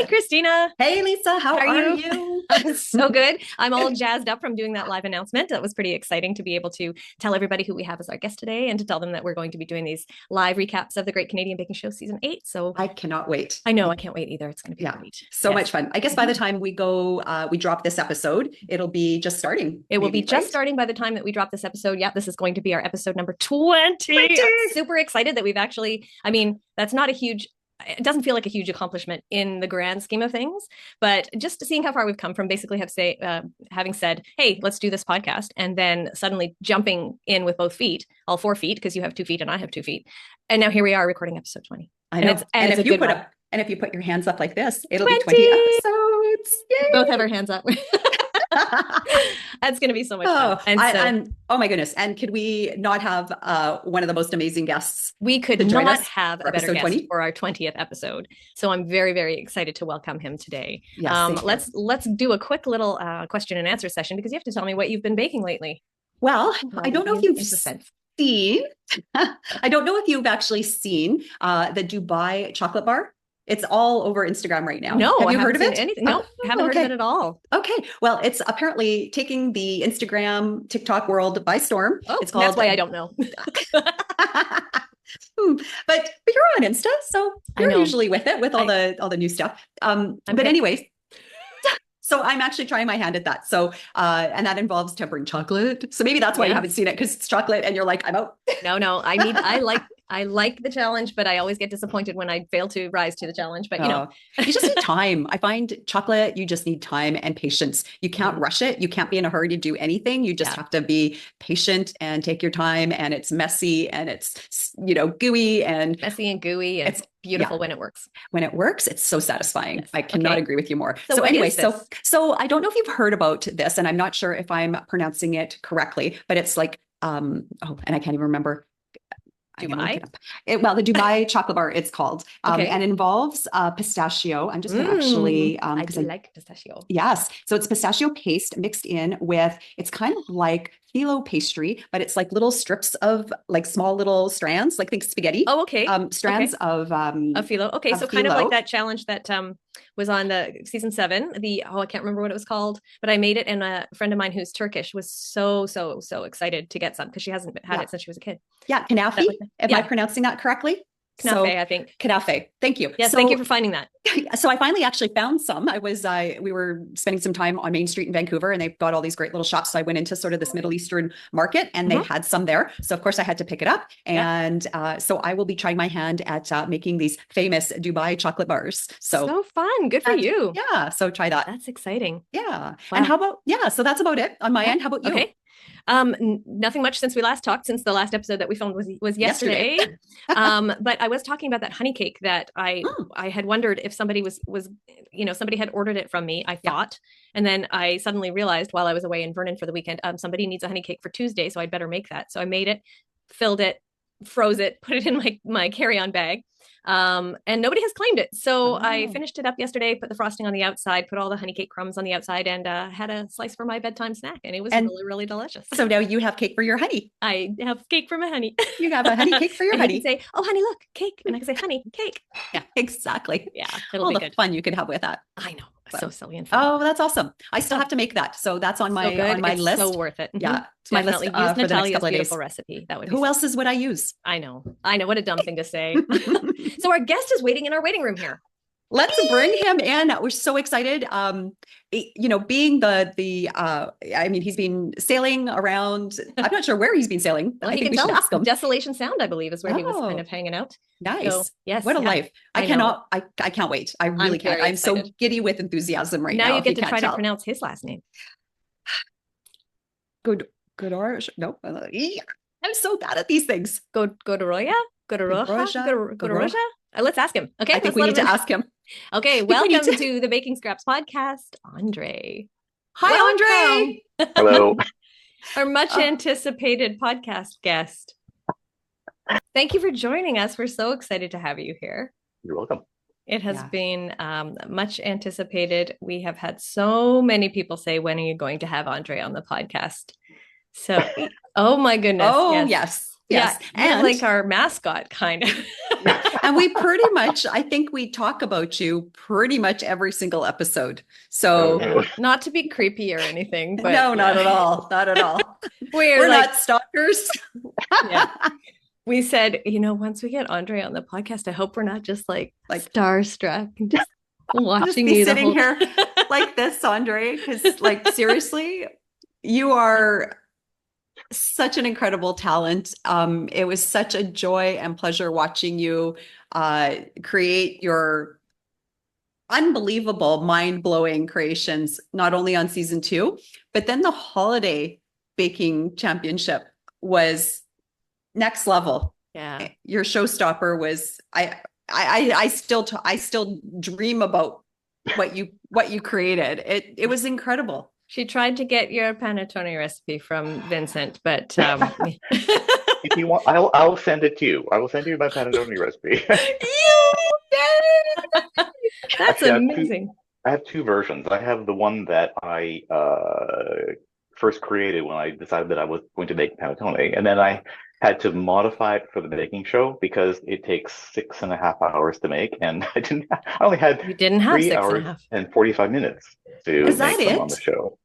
Hi, Christina. Hey, Lisa, how How are are you? you? So good. I'm all jazzed up from doing that live announcement. That was pretty exciting to be able to tell everybody who we have as our guest today and to tell them that we're going to be doing these live recaps of the Great Canadian Baking Show season 8. So I cannot wait. I know I can't wait either. It's going to be Yeah, great. so Yes. much fun. I guess by the time we drop this episode, it'll be just starting, It will be maybe, just right? starting by the time that we drop this episode. Yeah, this is going to be our episode number 20. 20. I'm super excited that we've actually, I mean, that's not a huge, it doesn't feel like a huge accomplishment in the grand scheme of things, but just seeing how far we've come from basically having said, hey, let's do this podcast, and then suddenly jumping in with both feet, all 4 feet, because you have 2 feet and I have 2 feet. And now here we are recording episode 20. I know. And it's a good one. And if you put your hands up like this, it'll 20! be 20 episodes. We both have our hands up. That's going to be so much fun. Oh my goodness. And could we not have one of the most amazing guests? We could not have a better guest 20? for our 20th episode. So I'm very, very excited to welcome him today. Yes, let's do a quick little question and answer session, because you have to tell me what you've been baking lately. Well, I don't know if you've seen, I don't know if you've actually seen the Dubai chocolate bar. It's all over Instagram right now. No, have you heard of it? Anything? No, haven't heard of it at all. Okay. Well, it's apparently taking the Instagram, TikTok world by storm. Oh, it's called. That's why I don't know. But you're on Insta, so you're usually with it, with all the new stuff. But anyways, so I'm actually trying my hand at that. So, and that involves tempering chocolate. So maybe that's why you haven't seen it, because it's chocolate and you're like, I'm out. No, I like the challenge, but I always get disappointed when I fail to rise to the challenge. But you just need time. I find chocolate, you just need time and patience. You can't rush it. You can't be in a hurry to do anything. You just have to be patient and take your time. And it's messy and it's, gooey and messy and gooey. And it's beautiful when it works. When it works, it's so satisfying. Yes. I cannot agree with you more. So anyway, so I don't know if you've heard about this, and I'm not sure if I'm pronouncing it correctly, but it's like, and I can't even remember. Dubai? The Dubai chocolate bar, it's called. And it involves pistachio. I'm just going to actually... I like pistachio. Yes. So it's pistachio paste mixed in with, it's kind of like phyllo pastry, but it's like little strips of like small little strands, like think spaghetti. Oh, okay. Strands of phyllo. Okay. So kind of like that challenge that was on the season 7, I can't remember what it was called, but I made it, and a friend of mine who's Turkish was so excited to get some, because she hasn't had it since she was a kid. Yeah, kanafe. Am I pronouncing that correctly? Knafe, I think. Knafe. Thank you. Yes, thank you for finding that. So I finally actually found some. We were spending some time on Main Street in Vancouver, and they've got all these great little shops. So I went into sort of this Middle Eastern market, and they had some there. So of course I had to pick it up. And so I will be trying my hand at making these famous Dubai chocolate bars. So fun. Good for you. Yeah. So try that. That's exciting. Yeah. Wow. And how about, so that's about it on my end. How about you? Okay. Nothing much since we last talked, since the last episode that we filmed was yesterday. But I was talking about that honey cake that I had wondered if somebody somebody had ordered it from me, I thought. And then I suddenly realized while I was away in Vernon for the weekend, somebody needs a honey cake for Tuesday. So I'd better make that. So I made it, filled it, froze it, put it in my carry-on bag. And nobody has claimed it. So I finished it up yesterday, put the frosting on the outside, put all the honey cake crumbs on the outside, and had a slice for my bedtime snack. And it was really, really delicious. So now you have cake for your honey. I have cake for my honey. You have a honey cake for your honey. You can say, oh, honey, look, cake. And I can say, honey, cake. Yeah, exactly. Yeah, it'll be good. Fun you could have with that. I know. So silly and fun. Oh, that's awesome. I still have to make that. So that's on my list. So worth it. Yeah. It's my list use for the next Natalia's couple of days. Beautiful recipe. That would Who else is what I use? I know. What a dumb thing to say. So our guest is waiting in our waiting room here. Let's bring him in. We're so excited. Being he's been sailing around. I'm not sure where he's been sailing. I think we should ask him. Desolation Sound, I believe, is where he was kind of hanging out. Nice. So, yes. What a life. I can't wait. I really can't. I'm so giddy with enthusiasm right now. Now you get to try to pronounce his last name. Godoroja. No. I'm so bad at these things. Godoroja? Godoroja? Let's ask him. Okay. I think we need to ask him. Okay. Welcome to the Baking Scraps podcast, Andrei. Hi, Andrei. Hello. Our much anticipated podcast guest. Thank you for joining us. We're so excited to have you here. You're welcome. It has been much anticipated. We have had so many people say, when are you going to have Andrei on the podcast? So, oh my goodness. Oh, yes. Yes. Yeah, and like our mascot kind of. And we pretty much, I think we talk about you pretty much every single episode. So not to be creepy or anything, but no, not at all. Not at all. We're like, not stalkers. We said, once we get Andrei on the podcast, I hope we're not just like starstruck and just watching you sitting here like this, Andrei, because like seriously, you are such an incredible talent. It was such a joy and pleasure watching you create your unbelievable, mind-blowing creations, not only on season 2, but then the holiday baking championship was next level. Yeah. Your showstopper was, I still dream about what you created. It was incredible. She tried to get your panettone recipe from Vincent, but if you want, I'll send it to you. I will send you my panettone recipe. That's actually, amazing. I have two versions. I have the one that I first created when I decided that I was going to make panettone, and then I had to modify it for the baking show because it takes 6.5 hours to make, and I only had 3 hours and 45 minutes to make them on the show.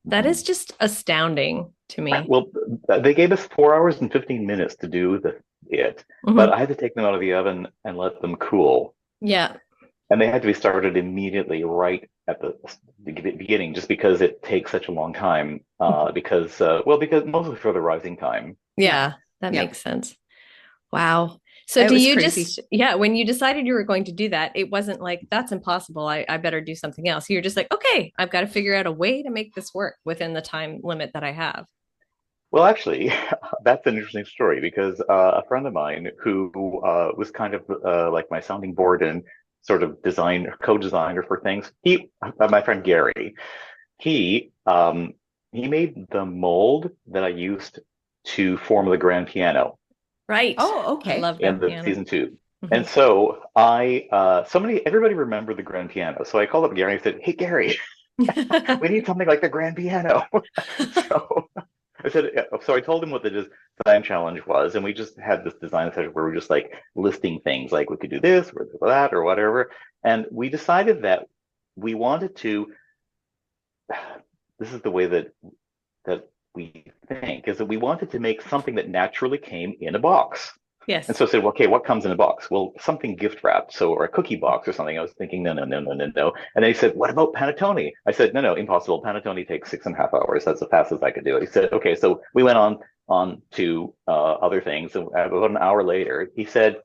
That is just astounding to me. Well, they gave us 4 hours and 15 minutes to do it, but I had to take them out of the oven and let them cool. Yeah. And they had to be started immediately right at the beginning, just because it takes such a long time, because mostly for the rising time. Yeah, that makes sense. Wow. So do you crazy. When you decided you were going to do that, it wasn't like, that's impossible, I better do something else. You're just like, okay, I've got to figure out a way to make this work within the time limit that I have. Well, actually, that's an interesting story because a friend of mine who was kind of like my sounding board and sort of co-designer for things, my friend Gary, he made the mold that I used to form the grand piano. Right. Oh, okay. I love that in the piano. season 2. And so everybody remembered the grand piano. So I called up Gary and said, "Hey, Gary, we need something like the grand piano." So I told him what the design challenge was, and we just had this design session where we were just like listing things like we could do this or that or whatever. And we decided that we wanted to, this is the way that we think, is that we wanted to make something that naturally came in a box. Yes. And so I said, well, okay, what comes in a box? Well, something gift wrapped, or a cookie box or something. I was thinking, no. And then he said, what about panettone? I said, no, impossible. Panettone takes 6.5 hours. That's as fast as I could do it. He said, okay. So we went on to other things. And about an hour later, he said,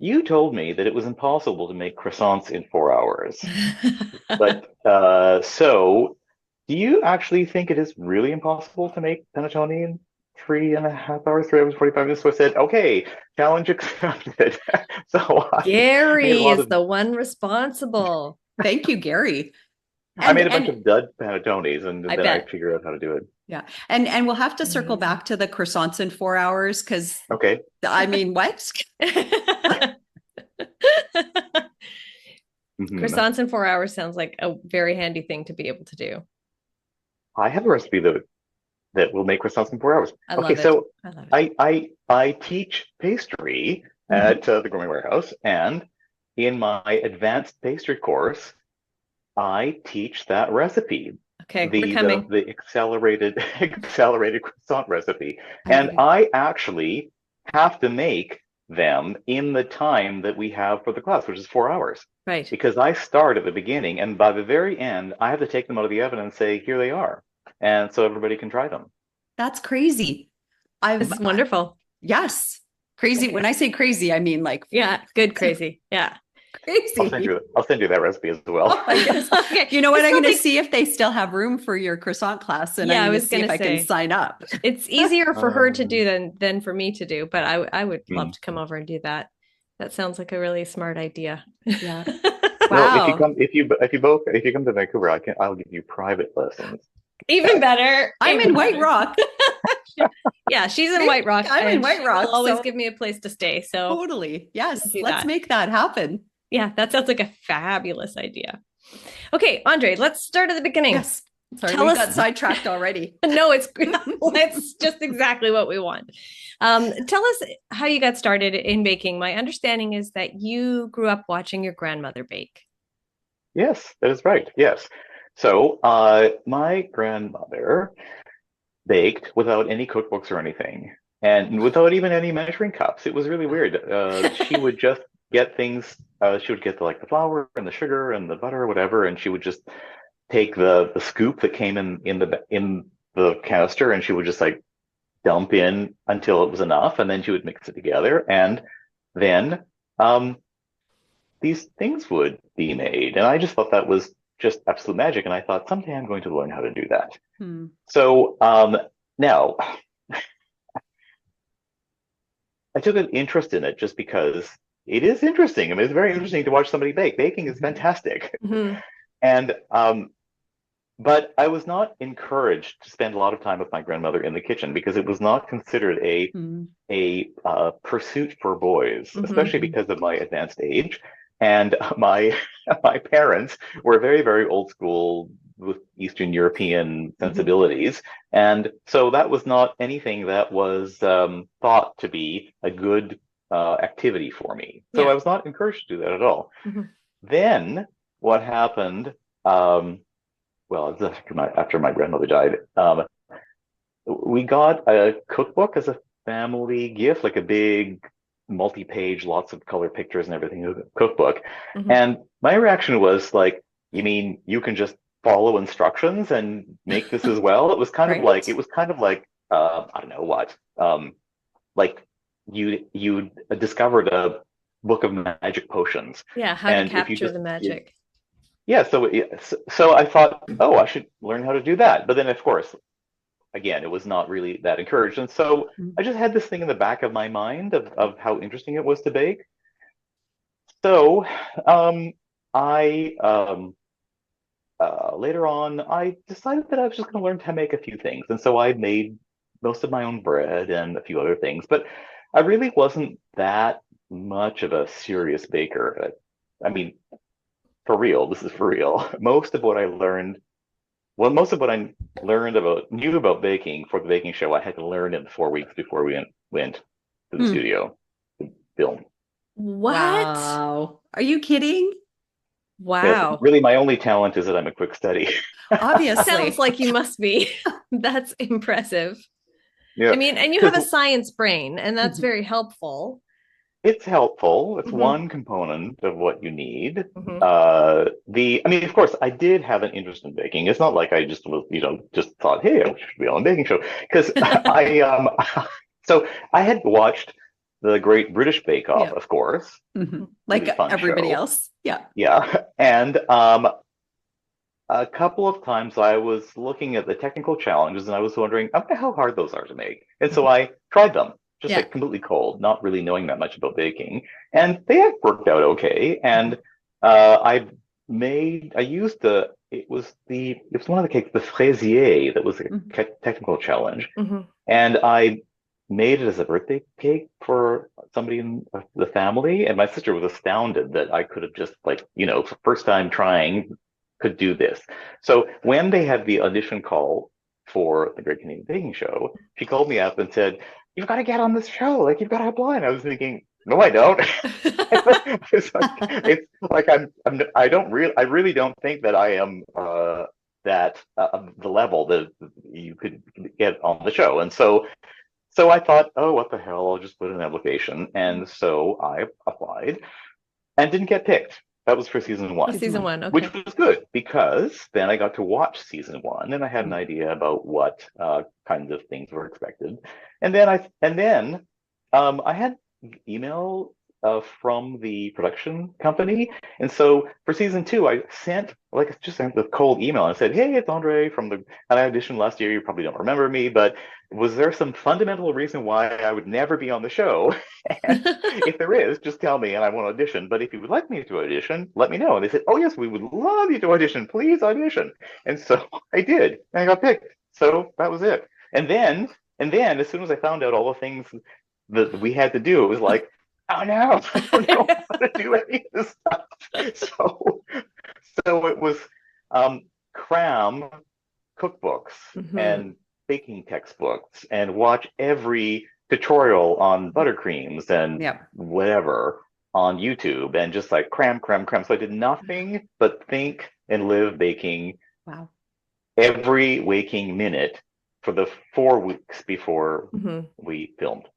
you told me that it was impossible to make croissants in 4 hours. But so do you actually think it is really impossible to make panettone in 3.5 hours, 3 hours, 45 minutes? So I said, okay, challenge accepted. So Gary is the one responsible. Thank you, Gary. I made a bunch of dud panettones, and then I figured out how to do it. Yeah. And we'll have to circle back to the croissants in 4 hours because, okay. I mean, what? Croissants in 4 hours sounds like a very handy thing to be able to do. I have a recipe that will make croissants in 4 hours. I love it. So I teach pastry at the Gourmet Warehouse, and in my advanced pastry course, I teach that recipe. Okay, the accelerated croissant recipe, and I actually have to make them in the time that we have for the class, which is 4 hours. Right. Because I start at the beginning, and by the very end, I have to take them out of the oven and say, here they are. And so everybody can try them. That's crazy. It's wonderful. Yes. Crazy. When I say crazy, I mean like. Yeah, good crazy. Yeah. Crazy. I'll send you that recipe as well. Oh my goodness. Okay. You know what? I'm going to see if they still have room for your croissant class, and I'm going to see if I can sign up. It's easier for her to do than for me to do, but I would love to come over and do that. That sounds like a really smart idea. Yeah. Wow. Well, if you come to Vancouver, I'll give you private lessons. Even better. I'm in White Rock. Yeah, she's in White Rock. I'm in White Rock. Always give me a place to stay. So totally. Yes. Let's make that happen. Yeah, that sounds like a fabulous idea. Okay, Andrei, let's start at the beginning. Yes. Sorry, Tell we us- got sidetracked already. No, it's just exactly what we want. Tell us how you got started in baking. My understanding is that you grew up watching your grandmother bake. Yes, that is right. Yes. So, my grandmother baked without any cookbooks or anything, and without even any measuring cups. It was really weird. She would just get things. She would get the flour and the sugar and the butter or whatever, and she would just take the scoop that came in the canister, and she would just like dump in until it was enough, and then she would mix it together, and then um, these things would be made. And I just thought that was just absolute magic. And I thought someday I'm going to learn how to do that. So now I took an interest in it just because it is interesting. I mean, it's very interesting to watch somebody bake. Baking is fantastic. Mm-hmm. And but I was not encouraged to spend a lot of time with my grandmother in the kitchen because it was not considered a pursuit for boys, especially because of my advanced age. And my my parents were very, very old school with Eastern European sensibilities. And so that was not anything that was thought to be a good activity for me. So I was not encouraged to do that at all. Then what happened, well, it was after my grandmother died, we got a cookbook as a family gift, like a big multi-page, lots of color pictures and everything cookbook. And my reaction was like, you mean you can just follow instructions and make this as well? It was kind of like, I don't know what, like you discovered a book of magic potions. Yeah, how to capture the magic. Yeah, so I thought, oh, I should learn how to do that. But then, of course, again, it was not really that encouraged. And so I just had this thing in the back of my mind of how interesting it was to bake. So I later on, I decided that I was just going to learn to make a few things. And so I made most of my own bread and a few other things. But I really wasn't that much of a serious baker. I mean, for real, this is for real. Most of what I learned knew about baking for the baking show, I had to learn in 4 weeks before we went to the studio to film. What? Wow. Are you kidding? Wow. Yes, really, my only talent is that I'm a quick study. Obviously. Sounds like you must be. That's impressive. Yeah. I mean, and you have a science brain, and that's very helpful. It's helpful. It's one component of what you need. I mean, of course, I did have an interest in baking. It's not like I just was, just thought, hey, I should be on a baking show. Because so I had watched the Great British Bake Off, of course. Like everybody else. Yeah. Yeah. And a couple of times I was looking at the technical challenges and I was wondering, I wonder how hard those are to make. And so I tried them. Just like completely cold, not really knowing that much about baking. And they had worked out okay. And it was one of the cakes, the fraisier, that was a technical challenge. And I made it as a birthday cake for somebody in the family. And my sister was astounded that I could have just first time trying, could do this. So when they had the audition call for the Great Canadian Baking Show, she called me up and said, "You've got to get on this show. Like, you've got to apply." And I was thinking, no, I don't. I really don't think that I am the level that you could get on the show. And so I thought, oh, what the hell? I'll just put in an application. And so I applied and didn't get picked. That was for season one. Season one, okay. Which was good because then I got to watch season one and I had an idea about what kinds of things were expected. And then I had email from the production company. And so for season two, I sent the cold email and said, "Hey, it's Andrei and I auditioned last year. You probably don't remember me, but was there some fundamental reason why I would never be on the show? And if there is, just tell me and I won't audition. But if you would like me to audition, let me know." And they said, "Oh yes, we would love you to audition. Please audition." And so I did, and I got picked. So that was it. And then as soon as I found out all the things that we had to do, it was like, oh no, I don't know how to do any of this stuff. So it was cram cookbooks Mhm. and baking textbooks and watch every tutorial on buttercreams and Yeah. whatever on YouTube and just like cram, cram, cram. So I did nothing but think and live baking Wow. every waking minute for the 4 weeks before Mhm. we filmed.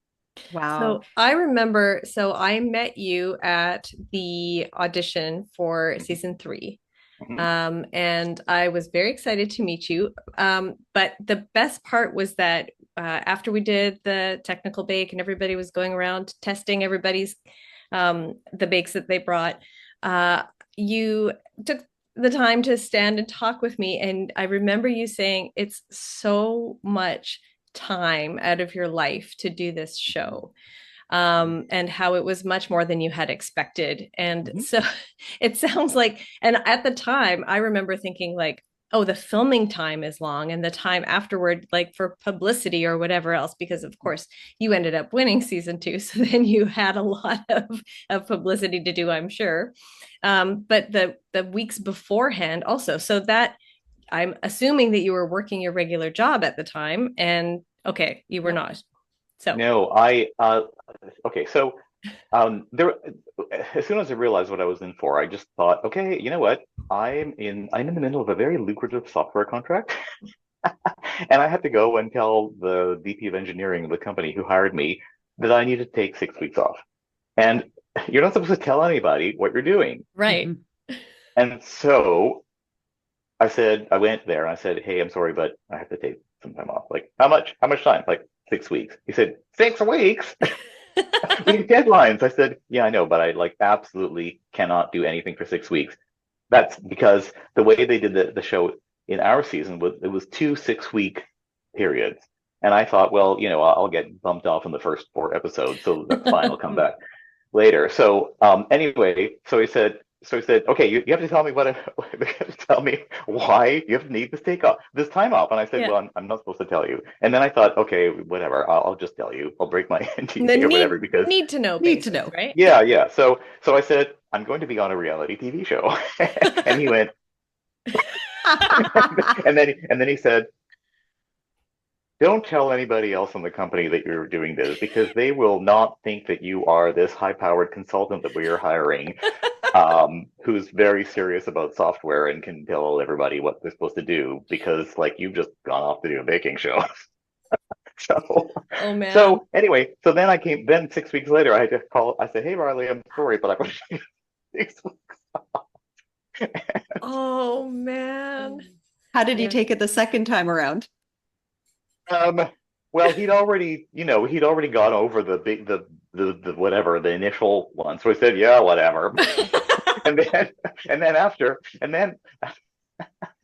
Wow. So I remember, so I met you at the audition for season 3. Mhm. And I was very excited to meet you. But the best part was that after we did the technical bake and everybody was going around testing everybody's the bakes that they brought, you took the time to stand and talk with me. And I remember you saying it's so much time out of your life to do this show, and how it was much more than you had expected. And Mhm. so it sounds like, and at the time, I remember thinking like, oh, the filming time is long and the time afterward, like for publicity or whatever else, because of course you ended up winning season 2. So then you had a lot of publicity to do, I'm sure. But the weeks beforehand also, so that I'm assuming that you were working your regular job at the time, and okay, you were Yep. not. So No, okay, so there as soon as I realized what I was in for, I just thought, okay, you know what? I'm in the middle of a very lucrative software contract. And I had to go and tell the VP of engineering of the company who hired me that I need to take 6 weeks off. And you're not supposed to tell anybody what you're doing. right. Mhm. And so I went there and I said, hey, I'm sorry, but I have to take some time off. Like, how much? How much time? Like 6 weeks. He said, 6 weeks? We have deadlines. I said, yeah, I know, but I like absolutely cannot do anything for 6 weeks. That's because the way they did the show in our season was it was 2 6 week periods. And I thought, well, I'll get bumped off in the first 4 episodes, so that's fine. I'll come back later. So anyway, so he said, okay, you have to tell me you have to tell me why you have to need this time off. And I said, Yeah. well, I'm not supposed to tell you. And then I thought, okay, whatever, I'll just tell you. I'll break my The NDA or whatever because need to know Need to basis, know. right? yeah, yeah. So I said, I'm going to be on a reality TV show. And he went, and then he said, don't tell anybody else in the company that you're doing this because they will not think that you are this high-powered consultant that we are hiring, who's very serious about software and can tell everybody what they're supposed to do because like you've just gone off to do a baking show. So, Oh man. so anyway, then 6 weeks later, I had to call. I said, hey, Riley, I'm sorry, but I want to take 6 weeks. Oh man. How did he Yeah. take it the second time around? Um, well, he'd already gone over the whatever, the initial one. So he said, yeah, whatever. And then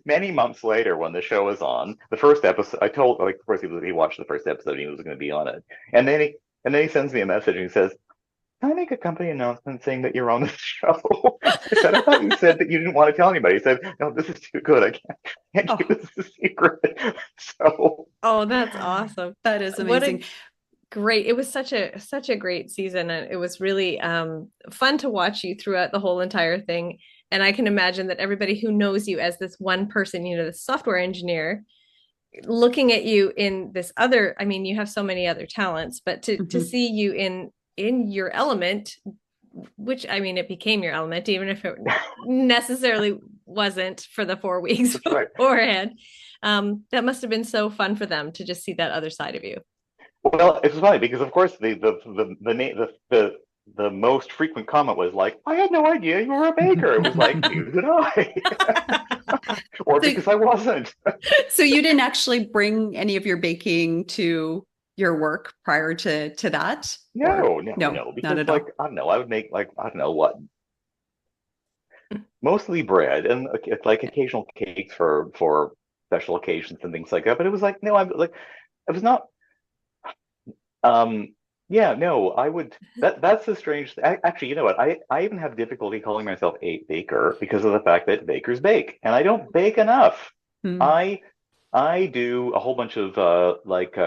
many months later, when the show was on, the first episode, I told, like, of course, he watched the first episode, and he was going to be on it. And then he sends me a message and he says, can I make a company announcement saying that you're on this show? I said, I thought you said that you didn't want to tell anybody. He said, no, this is too good. I can't keep Oh, this a secret. So, Oh, that's awesome. that is What amazing. a great, it was such a great season, and it was really fun to watch you throughout the whole entire thing. And I can imagine that everybody who knows you as this one person, the software engineer, looking at you in this other, I mean, you have so many other talents, but to Mhm. see you in your element, which I mean, it became your element, even if it necessarily wasn't for the 4 weeks that's right. beforehand. That must have been so fun for them to just see that other side of you. Well, it's funny because, of course, the most frequent comment was like, "I had no idea you were a baker." It was like, "Neither did I," or So, because I wasn't. so you didn't actually bring any of your baking to your work prior to that? Or No, no, no, no, not because at like all. I don't know, I would make like I don't know what, mostly bread and it's like occasional cakes for special occasions and things like that. But it was like, no, I'm like, it was not. Yeah, no, I would. That's the strange. Actually, you know what? I even have difficulty calling myself a baker because of the fact that bakers bake, and I don't bake enough. Hmm. I I do a whole bunch of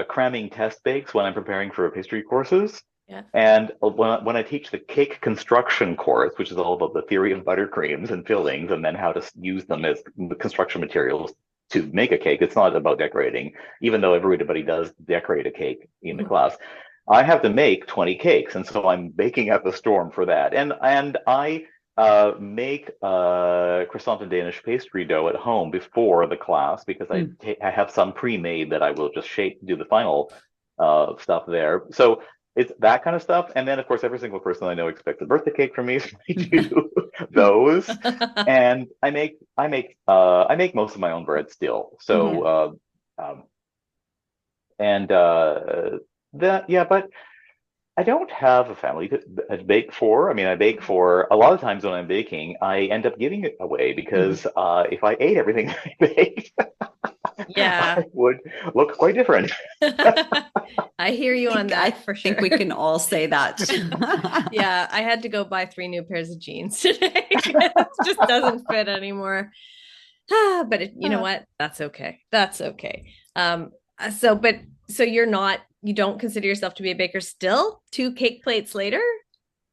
cramming test bakes when I'm preparing for pastry courses, Yeah. and when I teach the cake construction course, which is all about the theory of buttercreams and fillings, and then how to use them as construction materials to make a cake. It's not about decorating, even though everybody does decorate a cake in the class. I have to make 20 cakes, and so I'm baking up a storm for that. And I make croissant and Danish pastry dough at home before the class because I have some pre-made that I will just shape, do the final stuff there. So it's that kind of stuff. And then, of course, every single person I know expects a birthday cake from me, so I do those. And I make most of my own bread still. So but I don't have a family to bake for. I mean, I bake for a lot of times when I'm baking, I end up giving it away because if I ate everything I baked, I would look quite different. I hear you on that for sure. I think we can all say that. Yeah, I had to go buy 3 new pairs of jeans today. It just doesn't fit anymore. But you know what? That's okay. That's okay. So you don't consider yourself to be a baker still 2 cake plates later?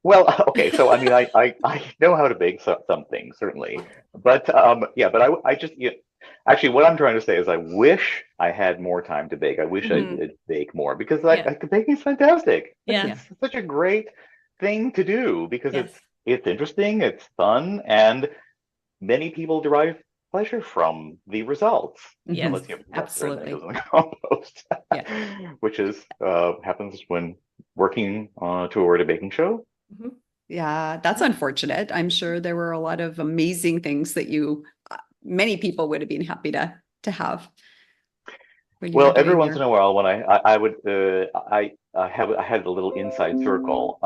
Well, okay. So, I mean, I know how to bake some things, certainly. But I just, actually, what I'm trying to say is I wish I had more time to bake. I wish I did bake more because baking is fantastic. It's such a great thing to do because it's interesting, it's fun, and many people derive pleasure from the results. Yes, absolutely. In the compost, which is happens when working toward a baking show. Yeah, that's unfortunate. I'm sure there were a lot of amazing things that many people would have been happy to have. Well, every once in a while, when I had a little inside circle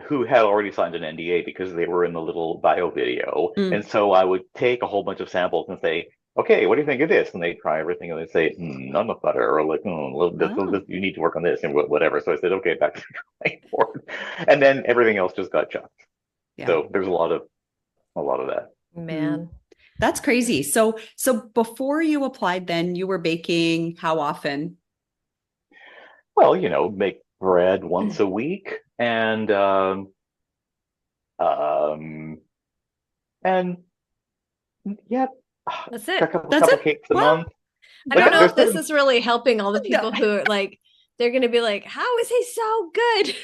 who had already signed an NDA because they were in the little bio video, and so I would take a whole bunch of samples and say, "Okay, what do you think of this?" And they try everything, and they say, "Not enough butter," or like, this, "You need to work on this," and whatever. So I said, "Okay, back to the drawing board," and then everything else just got chucked. So there's a lot of that. Man. That's crazy. So before you applied, then you were baking how often? Well, make bread once a week and yeah, that's it. A couple cakes a month. I don't know if this is really helping all the people who are like, they're going to be like, how is he so good?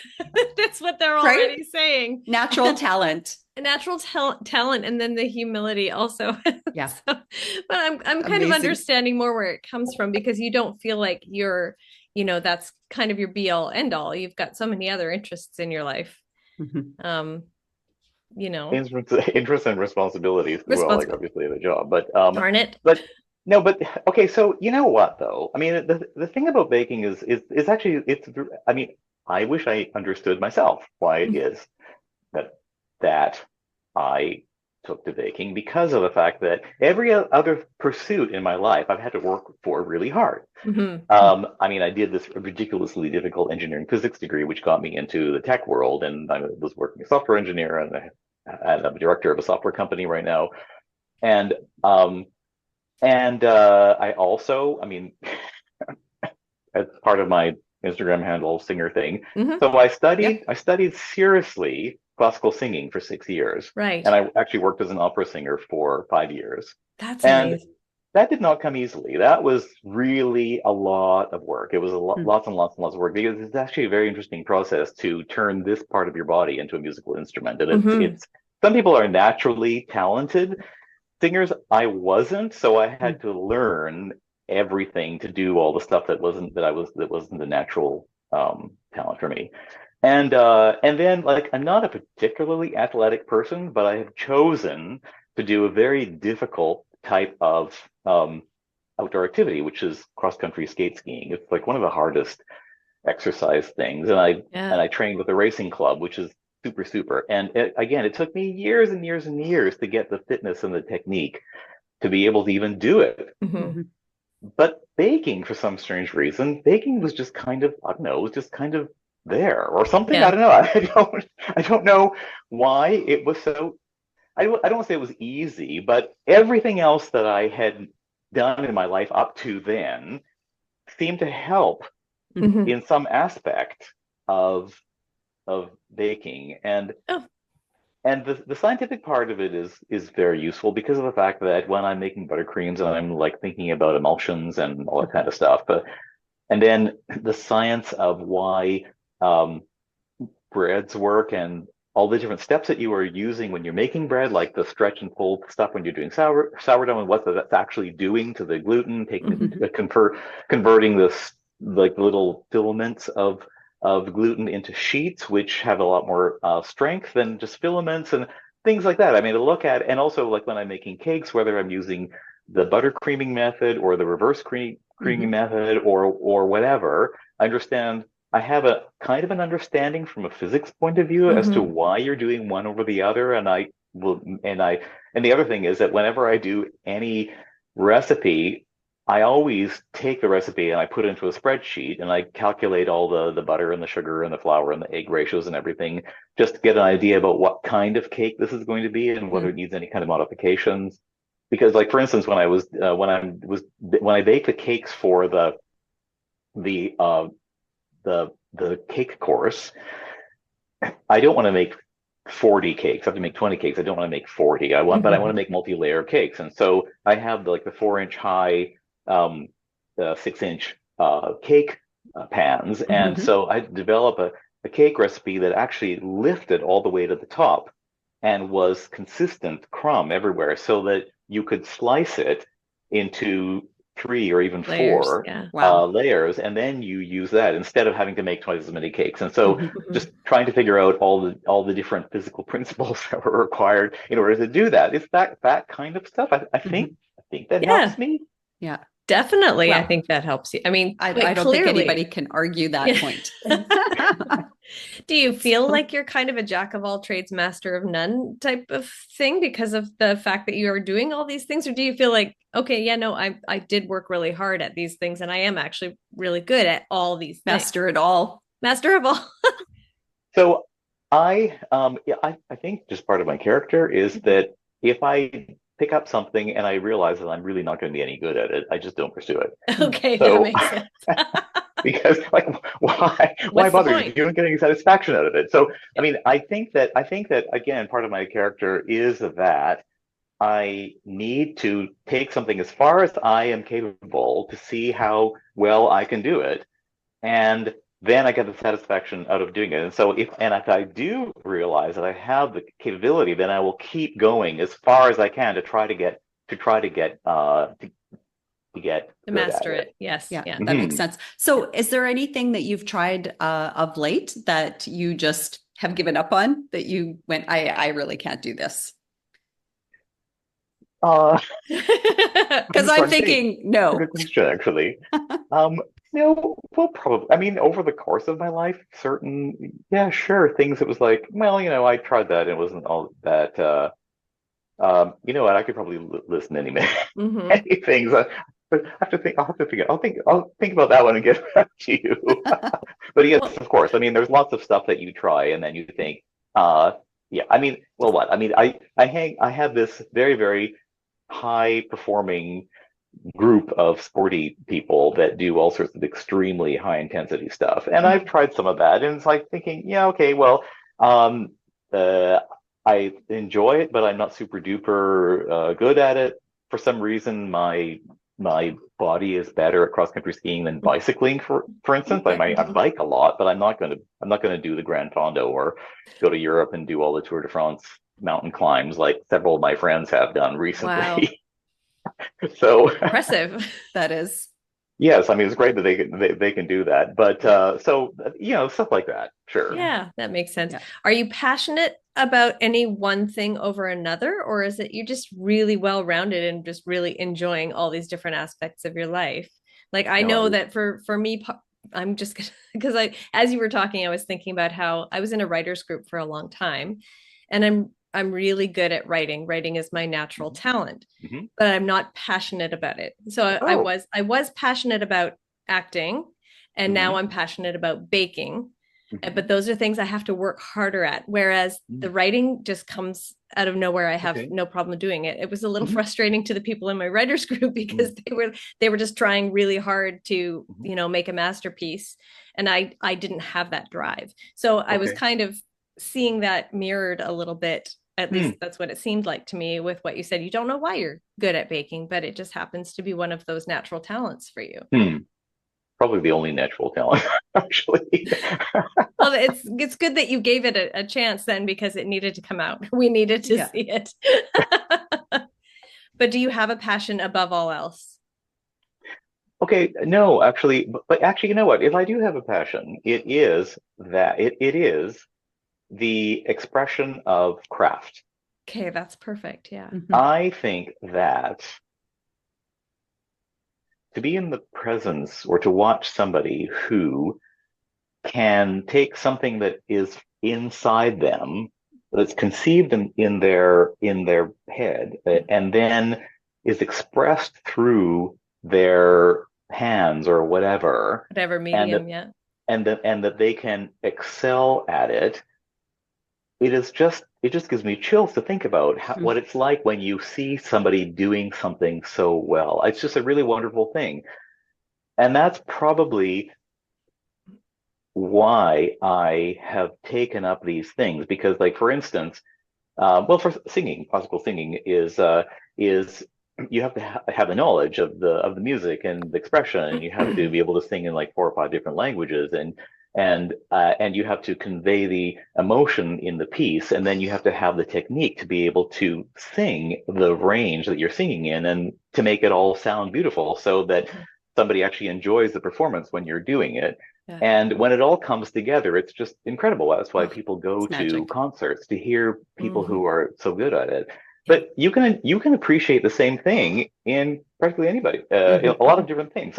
That's what they're already saying. Natural talent. Natural talent, and then the humility also. Yeah. But I'm kind of understanding more where it comes from because you don't feel like you're, that's kind of your be all end all. You've got so many other interests in your life. Interests and responsibilities as well, like obviously the job. But darn it. But okay, so you know what though? I mean, the thing about baking is actually I mean, I wish I understood myself why it is that I took to baking, because of the fact that every other pursuit in my life I've had to work for really hard. I mean, I did this ridiculously difficult engineering physics degree, which got me into the tech world, and I was working as a software engineer, and I'm a director of a software company right now. And I also, I mean, as part of my Instagram handle singer thing, so I studied seriously classical singing for 6 years. Right. And I actually worked as an opera singer for 5 years. That's amazing. That did not come easily. That was really a lot of work. It was lots and lots and lots of work, because it's actually a very interesting process to turn this part of your body into a musical instrument. And it's some people are naturally talented singers. I wasn't, so I had to learn everything to do all the stuff that wasn't the natural talent for me. And then, like, I'm not a particularly athletic person, but I have chosen to do a very difficult type of outdoor activity, which is cross-country skate skiing. It's like one of the hardest exercise things. And I trained with a racing club, which is super. And it took me years and years and years to get the fitness and the technique to be able to even do it. But baking, for some strange reason, was just kind of, I don't know, it was just kind of there or something. I don't know. I don't know why it was so. I don't want to say it was easy, but everything else that I had done in my life up to then seemed to help in some aspect of baking. And and the scientific part of it is very useful because of the fact that when I'm making buttercreams and I'm like thinking about emulsions and all that kind of stuff, but and then the science of why breads work and all the different steps that you are using when you're making bread, like the stretch and fold stuff when you're doing sourdough, and what that's actually doing to the gluten, converting this like little filaments of gluten into sheets, which have a lot more strength than just filaments and things like that. I mean, to look at, and also like when I'm making cakes, whether I'm using the butter creaming method or the reverse creaming method or whatever, I understand. I have a kind of an understanding from a physics point of view as to why you're doing one over the other, and and the other thing is that whenever I do any recipe, I always take the recipe and I put it into a spreadsheet and I calculate all the butter and the sugar and the flour and the egg ratios and everything just to get an idea about what kind of cake this is going to be and whether it needs any kind of modifications. Because, like for instance, when I baked the cakes for the cake course, I don't want to make 40 cakes. I have to make 20 cakes. I don't want to make 40. But I want to make multi-layer cakes. And so I have the 4-inch high, 6-inch cake pans. And so I developed a cake recipe that actually lifted all the way to the top and was consistent crumb everywhere so that you could slice it into 3 or even layers, 4 yeah. layers, and then you use that instead of having to make twice as many cakes. And so just trying to figure out all the different physical principles that were required in order to do that. It's that kind of stuff. I think that helps me. Yeah. Definitely. Well, I think that helps you. I mean, I don't think anybody can argue that point. Do you feel like you're kind of a jack of all trades, master of none type of thing because of the fact that you are doing all these things? Or do you feel like, okay, yeah, no, I did work really hard at these things and I am actually really good at all these things. Master it all. Master of all. So I think just part of my character is that if I pick up something and I realize that I'm really not going to be any good at it, I just don't pursue it. Okay, so, that makes sense. Because like why bother? You don't get any satisfaction out of it. So I mean, I think that again, part of my character is that I need to take something as far as I am capable to see how well I can do it, and then I get the satisfaction out of doing it. And so if I do realize that I have the capability, then I will keep going as far as I can to try to get to master it. Yes. Yeah, that makes sense. So is there anything that you've tried of late that you just have given up on, that you went, I really can't do this? Because I'm thinking, no. Good question, actually. No, well, probably. I mean, over the course of my life, sure, things that was like, well, I tried that and it wasn't all that. You know what? I could probably listen to many things. But I have to think. I'll have to figure. I'll think about that one and get back to you. But yes, of course. I mean, there's lots of stuff that you try and then you think, yeah. I mean, well, what? I mean, I have this very, very high performing group of sporty people that do all sorts of extremely high intensity stuff, and I've tried some of that, and it's like thinking, yeah, okay, well, I enjoy it, but I'm not super duper good at it. For some reason, my body is better at cross country skiing than bicycling. For instance, I bike a lot, but I'm not going to do the Grand Fondo or go to Europe and do all the Tour de France mountain climbs like several of my friends have done recently. Wow. So impressive. That is. Yes, I mean it's great that they can do that, but so stuff like that, sure. Yeah, that makes sense. Yeah. Are you passionate about any one thing over another, or is it you're just really well-rounded and just really enjoying all these different aspects of your life? Like I know that for me, I'm just because as you were talking, I was thinking about how I was in a writers group for a long time, and I'm really good at writing. Writing is my natural talent, but I'm not passionate about it. So I was passionate about acting, and now I'm passionate about baking. But those are things I have to work harder at. Whereas the writing just comes out of nowhere. I have no problem doing it. It was a little frustrating to the people in my writers group because they were just trying really hard to, make a masterpiece. And I didn't have that drive. So I was kind of seeing that mirrored a little bit. At least that's what it seemed like to me with what you said. You don't know why you're good at baking, but it just happens to be one of those natural talents for you. Probably the only natural talent, actually. Well, it's good that you gave it a chance then, because it needed to come out. We needed to see it. But do you have a passion above all else? Okay, no, actually, but actually, you know what? If I do have a passion, it is that it is the expression of craft. Okay, that's perfect. Yeah. I think that to be in the presence or to watch somebody who can take something that is inside them, that's conceived in their head, and then is expressed through their hands or whatever, medium, and that they can excel at it. It just gives me chills to think about what it's like when you see somebody doing something so well. It's just a really wonderful thing. And that's probably why I have taken up these things, because, like, for instance, for singing, classical singing is you have to have the knowledge of the music and the expression, and you have to be able to sing in like 4 or 5 different languages, and you have to convey the emotion in the piece, and then you have to have the technique to be able to sing the range that you're singing in, and to make it all sound beautiful, so that somebody actually enjoys the performance when you're doing it. And when it all comes together, it's just incredible. That's why people go to concerts, to hear people who are so good at it. But you can appreciate the same thing in practically anybody, a lot of different things.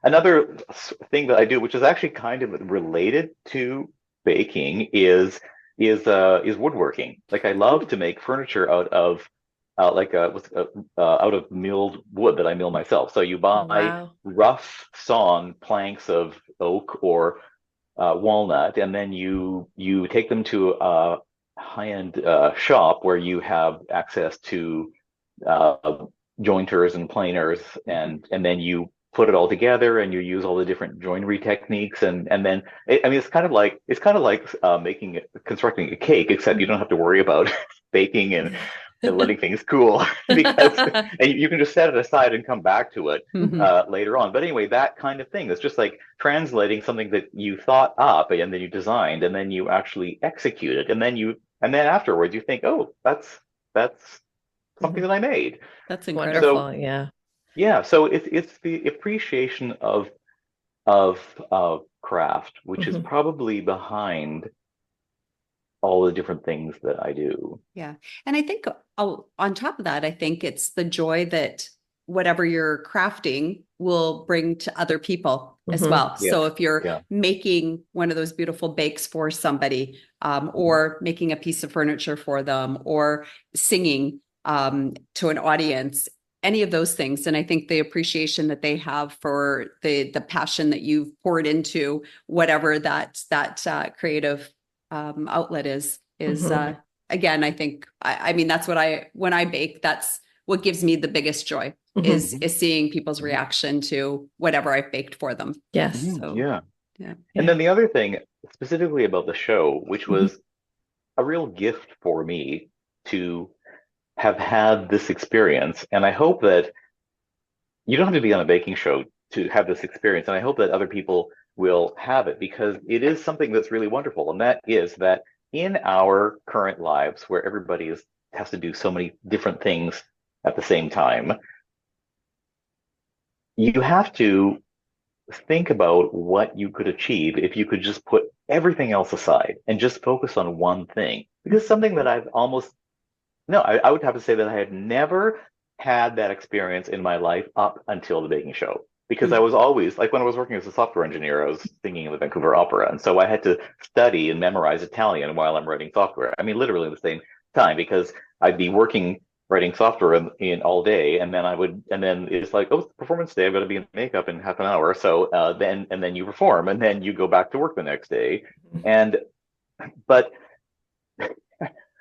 Another thing that I do, which is actually kind of related to baking, is woodworking. Like, I love to make furniture out of out of milled wood that I mill myself. So you buy rough sawn planks of oak or walnut, and then you take them to a high-end shop where you have access to jointers and planers, and then you put it all together, and you use all the different joinery techniques, and then I mean, it's kind of like constructing a cake, except you don't have to worry about baking and letting things cool, because and you can just set it aside and come back to it later on. But anyway, that kind of thing, it's just like translating something that you thought up and then you designed, and then you actually execute it, and then afterwards you think, oh, that's something that I made. That's incredible. So, so it's the appreciation of craft, which is probably behind all the different things that I do. Yeah. And I think on top of that, I think it's the joy that whatever you're crafting will bring to other people as well. Yes. So if you're making one of those beautiful bakes for somebody, or making a piece of furniture for them, or singing to an audience, any of those things. And I think the appreciation that they have for the passion that you've poured into whatever that creative outlet is again, I think, I mean, that's what when I bake, that's what gives me the biggest joy is seeing people's reaction to whatever I've baked for them. Yes. So, And then the other thing specifically about the show, which was a real gift for me to have had this experience. And I hope that you don't have to be on a baking show to have this experience. And I hope that other people will have it, because it is something that's really wonderful. And that is that in our current lives, where everybody has to do so many different things at the same time, you have to think about what you could achieve if you could just put everything else aside and just focus on one thing. Because something that I would have to say that I had never had that experience in my life up until the baking show. Because I was always, like, when I was working as a software engineer, I was singing in the Vancouver Opera. And so I had to study and memorize Italian while I'm writing software. I mean, literally at the same time, because I'd be writing software in all day. And then it's like, oh, it's performance day. I've got to be in makeup in half an hour. So then you perform, and then you go back to work the next day. But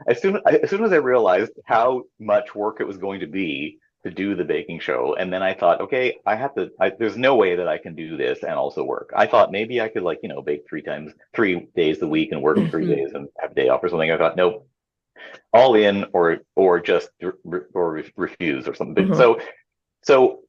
as soon as I realized how much work it was going to be to do the baking show. And then I thought, okay, there's no way that I can do this and also work. I thought maybe I could like, bake 3 days a week and work 3 days and have a day off or something. I thought, nope, all in or just refuse or something. So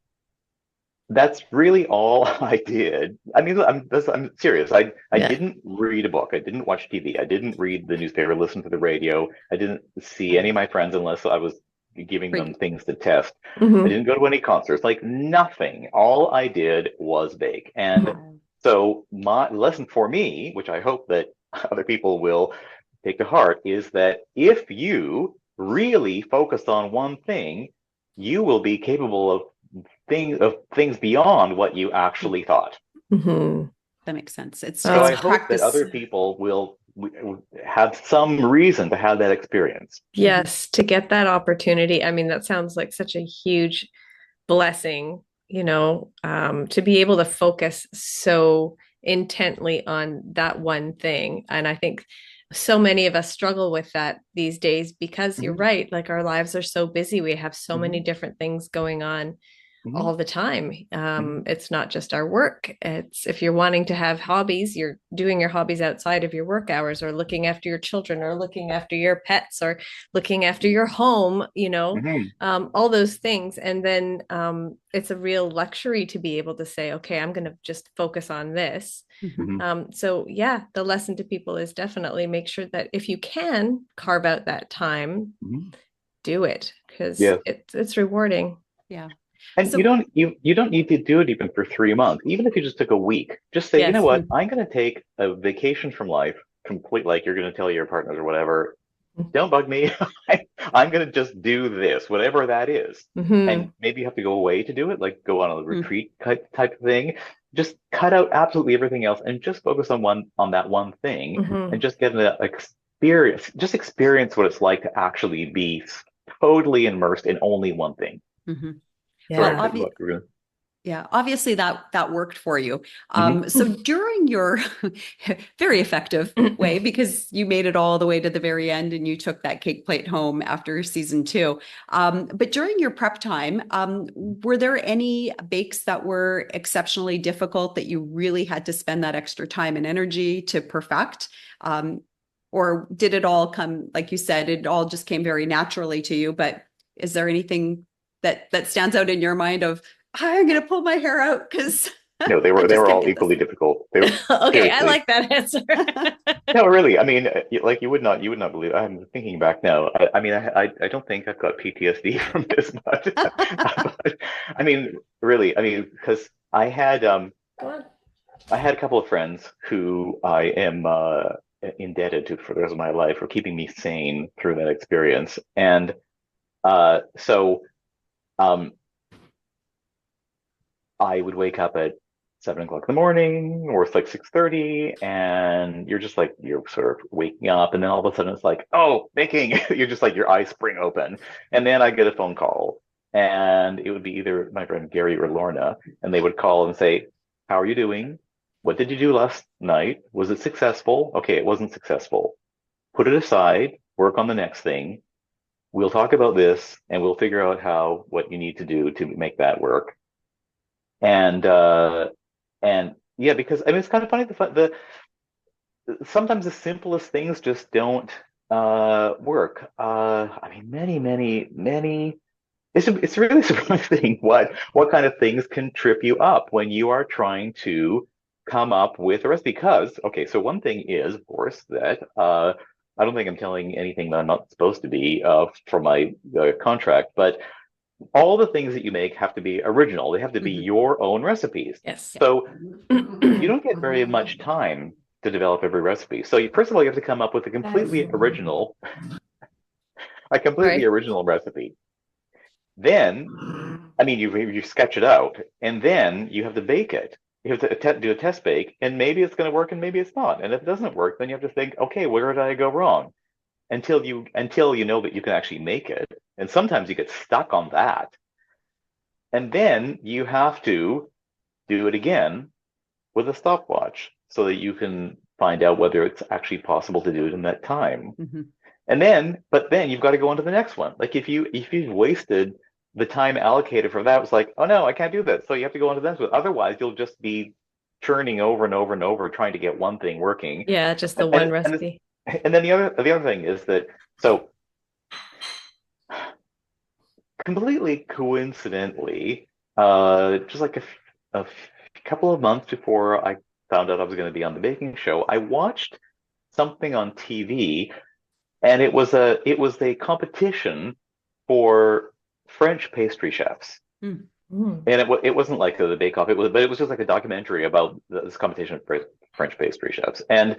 that's really all I did. I mean, I'm serious. I didn't read a book. I didn't watch TV. I didn't read the newspaper, listen to the radio. I didn't see any of my friends unless I was giving them things to test. I didn't go to any concerts, like nothing. All I did was bake. And so my lesson for me, which I hope that other people will take to heart, is that if you really focus on one thing, you will be capable of things beyond what you actually thought. That makes sense. So I hope that other people will have some reason to have that experience. Yes, to get that opportunity. I mean, that sounds like such a huge blessing, to be able to focus so intently on that one thing. And I think so many of us struggle with that these days because you're right, like our lives are so busy. We have so many different things going on all the time. It's not just our work. It's if you're wanting to have hobbies, you're doing your hobbies outside of your work hours, or looking after your children, or looking after your pets, or looking after your home, all those things. And then it's a real luxury to be able to say, okay, I'm going to just focus on this. So yeah, the lesson to people is definitely make sure that if you can carve out that time, do it, because it's rewarding. Yeah. And you don't need to do it even for 3 months. Even if you just took a week, just say, you know what, I'm going to take a vacation from life, complete, like you're going to tell your partners or whatever, don't bug me. I'm going to just do this, whatever that is. And maybe you have to go away to do it, like go on a retreat type of thing. Just cut out absolutely everything else and just focus on that one thing and just get an experience what it's like to actually be totally immersed in only one thing. Obviously that worked for you. So during your very effective way, because you made it all the way to the very end and you took that cake plate home after season 2. But during your prep time, were there any bakes that were exceptionally difficult that you really had to spend that extra time and energy to perfect? Or did it all come, like you said, it all just came very naturally to you? But is there anything that stands out in your mind of, I'm going to pull my hair out because no, they were all equally difficult. Okay, seriously. I like that answer. No, really. I mean, like you would not believe. I'm thinking back now. I don't think I've got PTSD from this much. But, I mean, really. I mean, because I had a couple of friends who I am indebted to for the rest of my life for keeping me sane through that experience, and so. I would wake up at 7 o'clock in the morning, or it's like 6:30, and you're just like, you're sort of waking up, and then all of a sudden it's like, oh, baking. You're just like, your eyes spring open. And then I get a phone call, and it would be either my friend Gary or Lorna, and they would call and say, how are you doing? What did you do last night? Was it successful? Okay, it wasn't successful. Put it aside, work on the next thing. We'll talk about this, and we'll figure out what you need to do to make that work. And yeah, because I mean, it's kind of funny. Sometimes the simplest things just don't work. I mean, many. It's really surprising what kind of things can trip you up when you are trying to come up with a recipe. Because so one thing is, of course, that I don't think I'm telling anything that I'm not supposed to be for my contract, but all the things that you make have to be original. They have to be your own recipes. Yes. So you don't get very much time to develop every recipe. So first of all, you have to come up with a completely original recipe. Then, I mean, you sketch it out, and then you have to bake it. You have to do a test bake, and maybe it's going to work, and maybe it's not. And if it doesn't work, then you have to think, okay, where did I go wrong? Until you know that you can actually make it. And sometimes you get stuck on that. And then you have to do it again with a stopwatch so that you can find out whether it's actually possible to do it in that time. But then you've got to go on to the next one. Like if you've wasted the time allocated for that was like, oh no, I can't do that. So you have to go on to the next one. Otherwise, you'll just be churning over and over and over trying to get one thing working. Yeah, just the one recipe. And then the other thing is that, so completely coincidentally, just like a couple of months before I found out I was going to be on the baking show, I watched something on TV, and it was a competition for French pastry chefs. Mm. And it wasn't like the Bake Off, but it was just like a documentary about this competition for French pastry chefs. And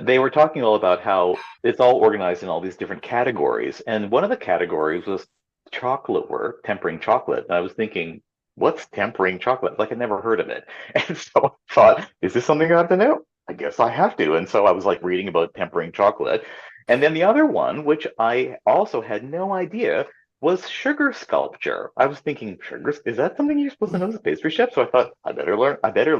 they were talking all about how it's all organized in all these different categories. And one of the categories was chocolate work, tempering chocolate. And I was thinking, what's tempering chocolate? Like, I'd never heard of it. And so I thought, is this something I have to know? I guess I have to. And so I was like reading about tempering chocolate. And then the other one, which I also had no idea, was sugar sculpture. I was thinking, sugar, is that something you're supposed to know as a pastry chef? So I thought, I better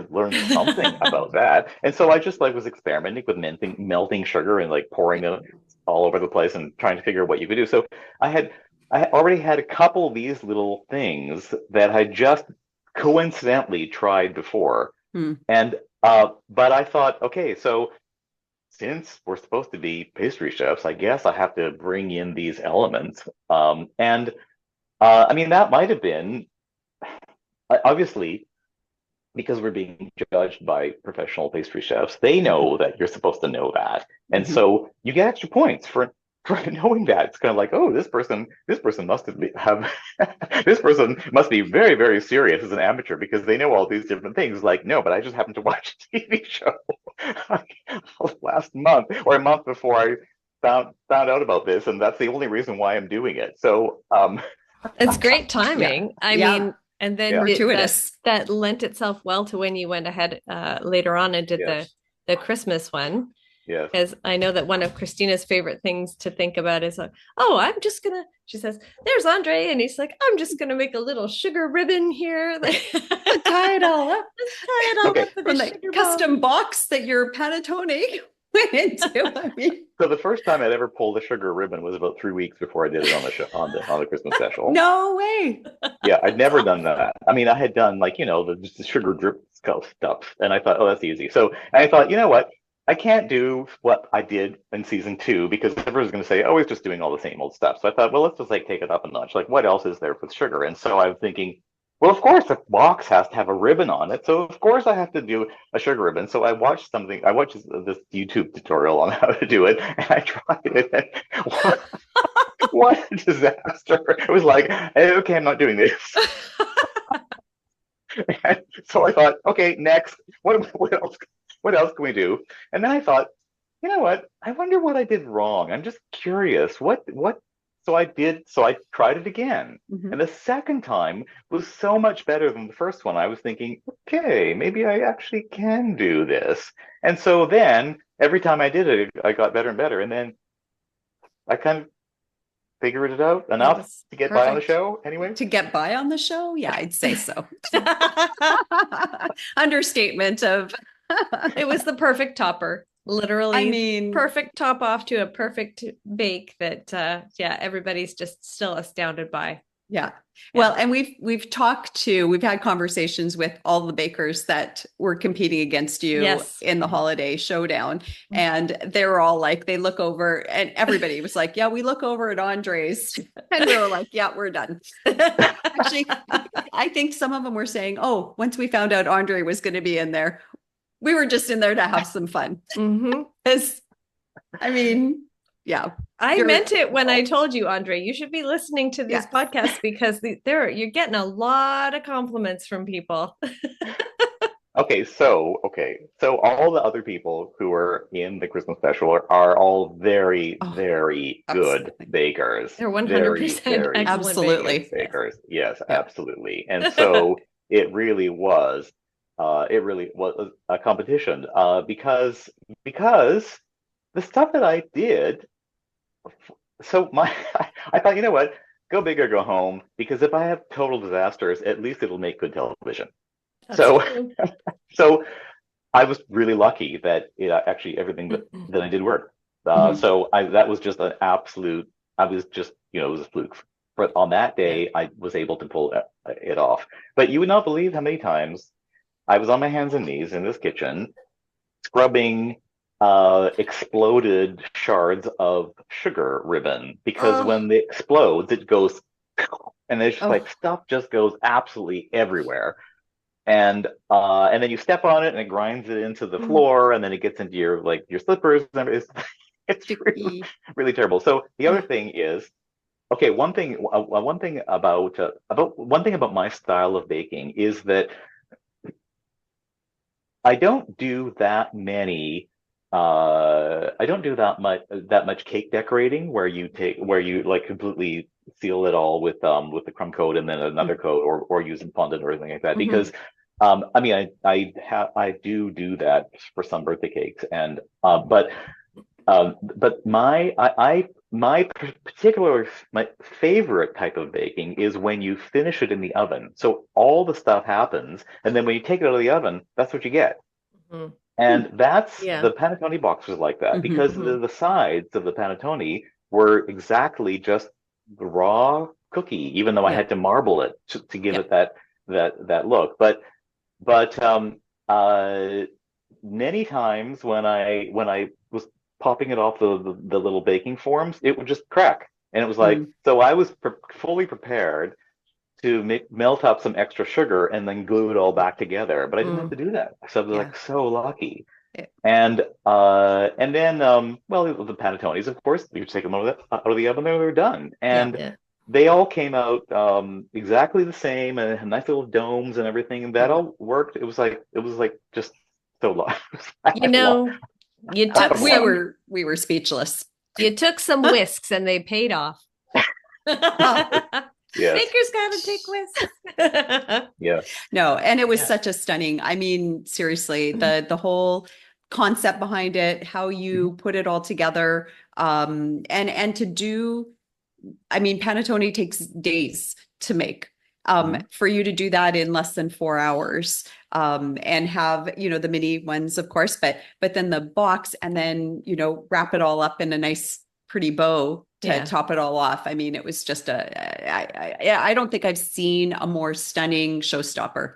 learn something about that. And so I just like was experimenting with melting sugar and like pouring it all over the place and trying to figure out what you could do. So I already had a couple of these little things that I just coincidentally tried before. And but I thought, okay, so since we're supposed to be pastry chefs, I guess I have to bring in these elements. I mean, that might have been obviously because we're being judged by professional pastry chefs. They know that you're supposed to know that, and so you get extra points for knowing that. It's kind of like, oh, this person must have this person must be very, very serious as an amateur because they know all these different things. Like, no, but I just happened to watch a TV show last month or a month before I found out about this, and that's the only reason why I'm doing it. So it's great timing. I mean, and then fortuitous. That lent itself well to when you went ahead later on and did the Christmas one. Yes. Because I know that one of Christina's favorite things to think about is, she says, there's Andrei. And he's like, I'm just going to make a little sugar ribbon here. Tie it all up. Up with from the custom box that your panettone went into. I mean. So the first time I'd ever pulled a sugar ribbon was about 3 weeks before I did it on the show, on the Christmas special. No way. Yeah, I'd never done that. I mean, I had done like, just the sugar drip stuff. And I thought, oh, that's easy. So I thought, you know what? I can't do what I did in season 2 because everyone's going to say, oh, he's just doing all the same old stuff. So I thought, well, let's just like take it up a notch. Like, what else is there with sugar? And so I'm thinking, well, of course, the box has to have a ribbon on it. So of course I have to do a sugar ribbon. So I watched this YouTube tutorial on how to do it, and I tried it. And what a disaster. It was like, okay, I'm not doing this. And so I thought, okay, next, what else can we do? And then I thought, you know what? I wonder what I did wrong. I'm just curious. So I tried it again. And the second time was so much better than the first one. I was thinking, okay, maybe I actually can do this. And so then every time I did it, I got better and better. And then I kind of figured it out enough to get by on the show anyway. To get by on the show? Yeah, I'd say so. Understatement of it was the perfect topper, literally. I mean, perfect top off to a perfect bake that everybody's just still astounded by. Yeah. Well, and we've had conversations with all the bakers that were competing against you in the holiday showdown. And they were all like, they look over and everybody was like, yeah, we look over at Andrei's. And we were like, yeah, we're done. Actually, I think some of them were saying, oh, once we found out Andrei was going to be in there, we were just in there to have some fun. I mean, yeah. I meant it when I told you, Andrei, you should be listening to these podcasts because you're getting a lot of compliments from people. Okay, so all the other people who are in the Christmas special are all very, very good bakers. They're 100% absolutely bakers. Yes, absolutely. And so it really was a competition because the stuff that I did. So I thought, you know what, go big or go home, because if I have total disasters, at least it'll make good television. So I was really lucky that everything that I did worked. So that was just an absolute. It was a fluke. but on that day, I was able to pull it off. But you would not believe how many times I was on my hands and knees in this kitchen scrubbing exploded shards of sugar ribbon, because when it explodes, it goes, and it's just like stuff just goes absolutely everywhere. And then you step on it and it grinds it into the floor, and then it gets into your slippers, and it's really, really terrible. So the other thing is, okay, one thing about my style of baking is that I don't do that many. I don't do that much cake decorating where you like completely seal it all with the crumb coat and then another coat, or using fondant or anything like that, because I mean I do that for some birthday cakes, and but my favorite type of baking is when you finish it in the oven. So all the stuff happens, and then when you take it out of the oven, that's what you get. And that's the panettone box was like that, because the sides of the panettone were exactly just the raw cookie, even though I had to marble it to give it that look. But many times when I was popping it off the little baking forms, it would just crack, and it was like, so I was fully prepared to melt up some extra sugar and then glue it all back together, but I didn't have to do that. So I was like so lucky. And then well, the panettones, of course, you take them out of the oven, they're done, and they all came out exactly the same, and nice little domes and everything, and that all worked. It was like just so lucky. You know, you took we were speechless. You took some whisks and they paid off. Yes. Baker's gotta take whisks. Yeah. No, and it was such a stunning, I mean, seriously, the whole concept behind it, how you put it all together, and to do, I mean, panettone takes days to make. For you to do that in less than 4 hours, and have, the mini ones, of course, but then the box, and then, wrap it all up in a nice, pretty bow to top it all off. I mean, it was just I don't think I've seen a more stunning showstopper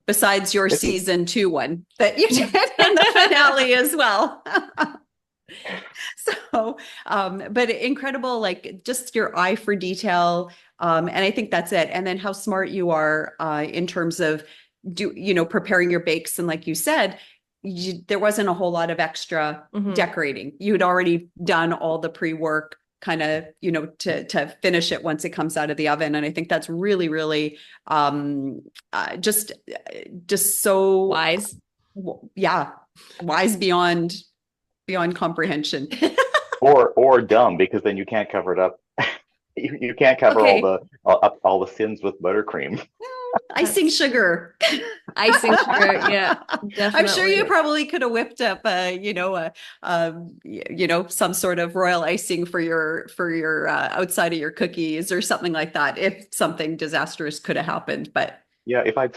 besides your season 2 one that you did in the finale as well. So, but incredible, like just your eye for detail. And I think that's it. And then how smart you are, in terms of preparing your bakes. And like you said, there wasn't a whole lot of extra decorating. You had already done all the pre-work kind of, to finish it once it comes out of the oven. And I think that's really, really, just so wise. Yeah. Wise beyond comprehension. or dumb, because then you can't cover it up. You can't cover all the sins with buttercream. Icing sugar. Icing sugar, yeah, definitely. I'm sure you probably could have whipped up some sort of royal icing for your outside of your cookies or something like that, if something disastrous could have happened. But yeah, if I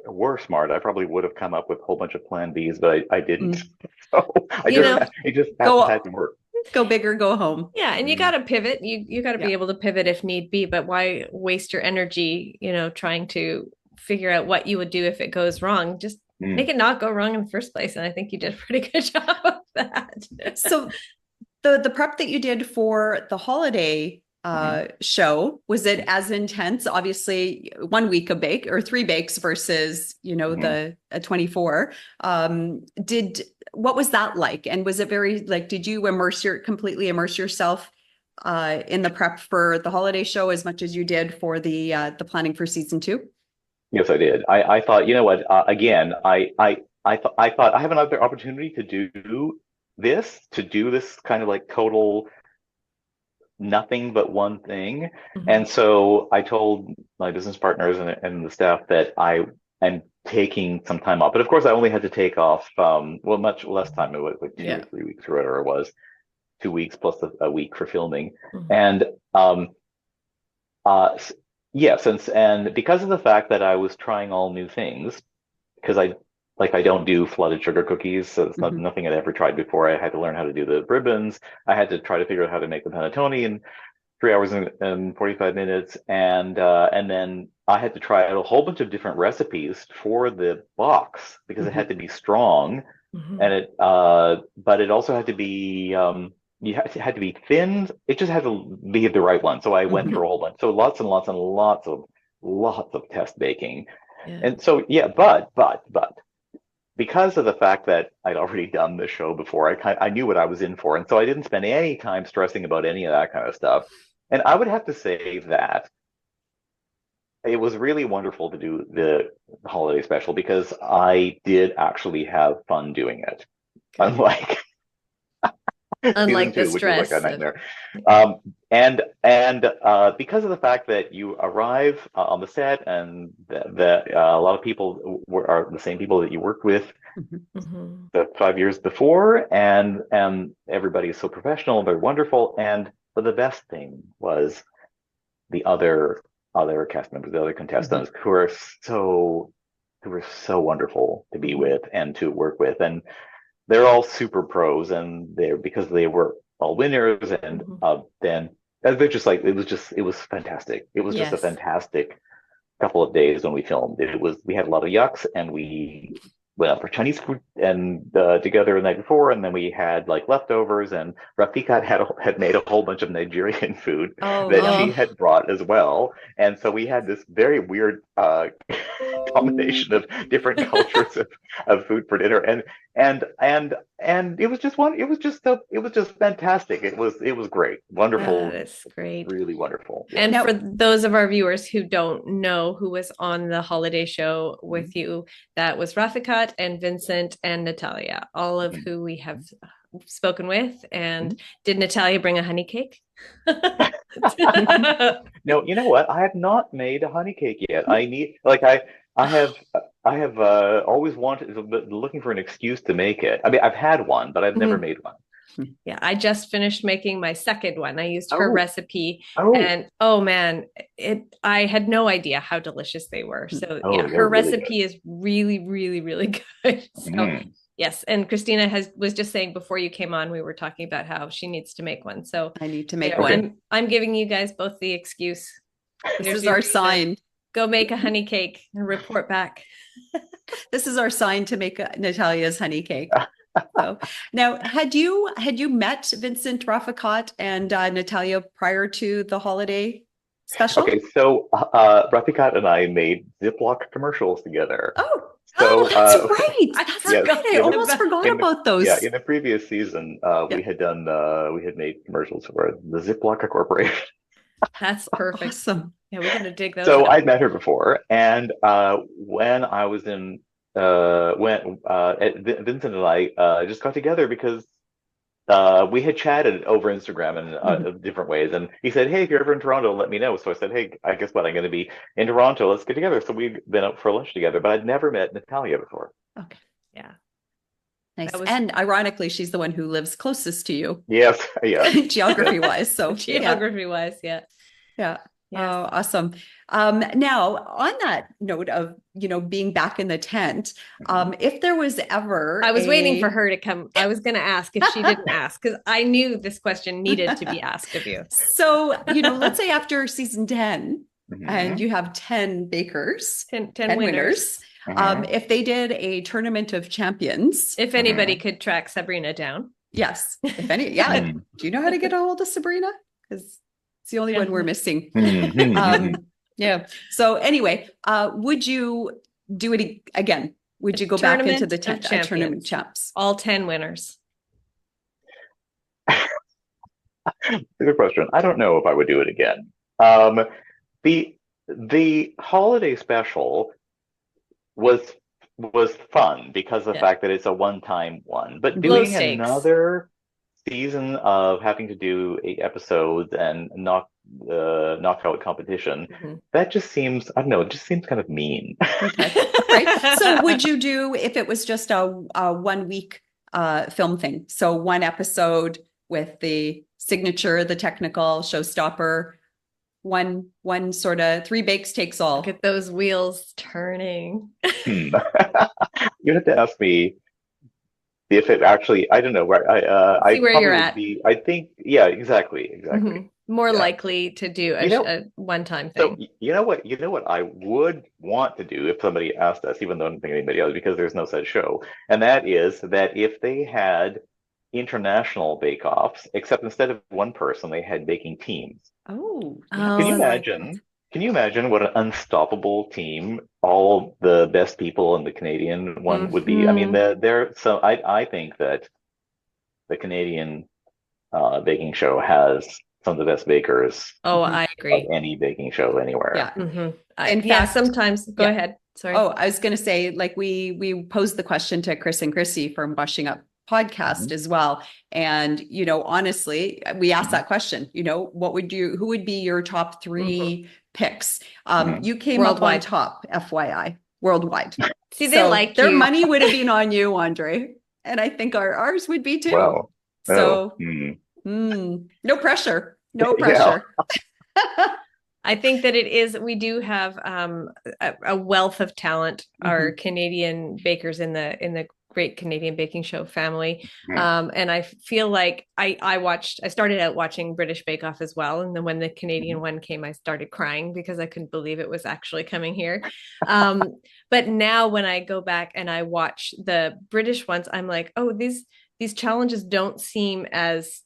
were smart, I probably would have come up with a whole bunch of plan Bs, but I didn't. So it just had to work. Go big or go home. Yeah, and you got to pivot. You got to be able to pivot if need be, but why waste your energy, trying to figure out what you would do if it goes wrong? Just make it not go wrong in the first place. And I think you did a pretty good job of that. So the prep that you did for the holiday show, was it as intense? Obviously 1 week of bake or 3 bakes versus, the 24. What was that like? And was it very, like, did you completely immerse yourself in the prep for the holiday show as much as you did for the planning for season 2? Yes, I did. I thought, you know what, again, I thought I have another opportunity to do this kind of like total nothing but one thing. And so I told my business partners and the staff that I am taking some time off. But of course I only had to take off much less time. It was like 2 or 3 weeks or whatever it was, 2 weeks plus a week for filming. And yes, and because of the fact that I was trying all new things, because I don't do flooded sugar cookies, so it's nothing I'd ever tried before. I had to learn how to do the ribbons. I had to try to figure out how to make the panettone and 3 hours and 45 minutes, and then I had to try out a whole bunch of different recipes for the box because it had to be strong, and but it also had to be had to be thin. It just had to be the right one. So I went through a whole bunch. So lots and lots and lots of test baking, and so but because of the fact that I'd already done the show before, I knew what I was in for, and so I didn't spend any time stressing about any of that kind of stuff. And I would have to say that it was really wonderful to do the holiday special because I did actually have fun doing it, unlike Unlike the season 2, which was like stress a of, nightmare. Because of the fact that you arrive on the set and that a lot of people are the same people that you worked with the 5 years before, and everybody is so professional and very wonderful. But the best thing was the other cast members, the other contestants who are so wonderful to be with and to work with, and they're all super pros, and because they were all winners, and then they're just like it was fantastic. It was just a fantastic couple of days when we filmed. We had a lot of yucks, and we went out for Chinese food and together the night before, and then we had like leftovers, and Rafikat had made a whole bunch of Nigerian food that she had brought as well, and so we had this very weird combination of different cultures of food for dinner, and it was just fantastic. It was great, wonderful. That's great, really wonderful. Yeah. And for those of our viewers who don't know who was on the holiday show with you, that was Rafikat and Vincent and Natalia, all of who we have spoken with. And did Natalia bring a honey cake? No, you know what? I have not made a honey cake yet. I have always looking for an excuse to make it. I mean, I've had one, but I've never made one. Yeah, I just finished making my second one. I used her recipe, and oh man, I had no idea how delicious they were. So her recipe is really, really, really good. So yes, and Cristina was just saying before you came on, we were talking about how she needs to make one. So I need to make one. I'm giving you guys both the excuse. This is our sign. Go make a honey cake and report back. This is our sign to make Natalia's honey cake. So, now, had you met Vincent, Rafikat, and Natalia prior to the holiday special? Okay, so Rafikat and I made Ziploc commercials together. So, that's right. I almost forgot about those. Yeah, in the previous season, we had made commercials for the Ziploc Corporation. That's perfect. Awesome. Yeah, we're gonna dig those. So I'd met her before, and when I was in Vincent and I just got together because we had chatted over Instagram in different ways, and he said, "Hey, if you're ever in Toronto, let me know." So I said, "Hey, I guess what, I'm going to be in Toronto. Let's get together." So we've been out for lunch together, but I'd never met Natalia before. Okay, yeah, nice. And ironically, she's the one who lives closest to you. Yes, yeah, geography wise. So geography wise, yeah. Yes. Oh, awesome. Now, on that note of, being back in the tent, if there was ever I was waiting for her to come. I was going to ask if she didn't ask, because I knew this question needed to be asked of you. So, let's say after season 10 and you have 10 bakers, 10 winners. If they did a tournament of champions. If anybody could track Sabrina down. Yes. If any, yeah. Do you know how to get a hold of Sabrina? Because it's the only one we're missing. Yeah. So anyway, would you do it again? Would you go back into the tournament champs? All 10 winners. Good question. I don't know if I would do it again. The holiday special was fun because of the fact that it's a one-time one. But doing another season of having to do 8 episodes and knockout competition, that just seems, I don't know, it just seems kind of mean. Okay. Right. So would you do, if it was just a 1 week film thing, so 1 episode with the signature, the technical showstopper, one sort of 3 bakes takes all? Get those wheels turning. You have to ask me if it actually, I don't know where see where you're at. I think, yeah, exactly. more likely to do a one-time thing. So you know what I would want to do if somebody asked us, even though I don't think anybody else, because there's no such show, and that is that if they had international bake-offs, except instead of one person, they had baking teams. Oh, Can you imagine? Can you imagine what an unstoppable team all the best people in the Canadian one would be? I mean, I think that the Canadian baking show has some of the best bakers. I agree. Of any baking show anywhere. Yeah. In fact, sometimes go ahead. Sorry. Oh, I was going to say, like we posed the question to Chris and Chrissy from Washing Up podcast as well. And, honestly, we asked that question, who would be your top 3 picks? You came worldwide. Up on top, FYI, worldwide. See, they like their money would have been on you, Andrei. And I think ours would be too. Wow. So no pressure. No pressure. Yeah. I think that we do have a wealth of talent, our Canadian bakers in the Great Canadian Baking Show family. And I feel like I started out watching British Bake Off as well. And then when the Canadian one came, I started crying because I couldn't believe it was actually coming here. But now when I go back and I watch the British ones, I'm like, oh, these challenges don't seem as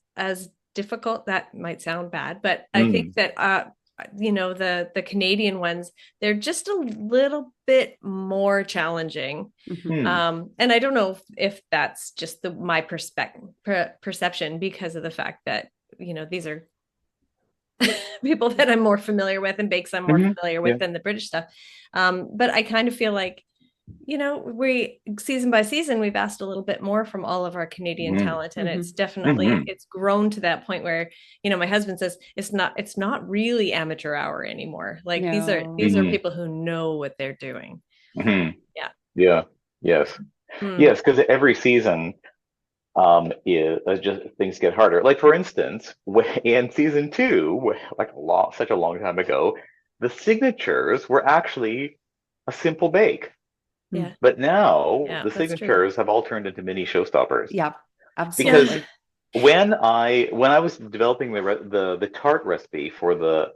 difficult. That might sound bad, but I think that the Canadian ones, they're just a little bit more challenging. And I don't know if that's just my perception because of the fact that these are people that I'm more familiar with and bakes I'm more familiar with than the British stuff. But I kind of feel like we season by season, we've asked a little bit more from all of our Canadian talent. And it's definitely, it's grown to that point where, my husband says it's not really amateur hour anymore. Like these are people who know what they're doing. Yes. Yes. Cause every season, is just things get harder. Like for instance, in season 2, such a long time ago, the signatures were actually a simple bake. Yeah. But now the signatures have all turned into mini showstoppers. Yeah, absolutely. Because when I was developing the tart recipe for the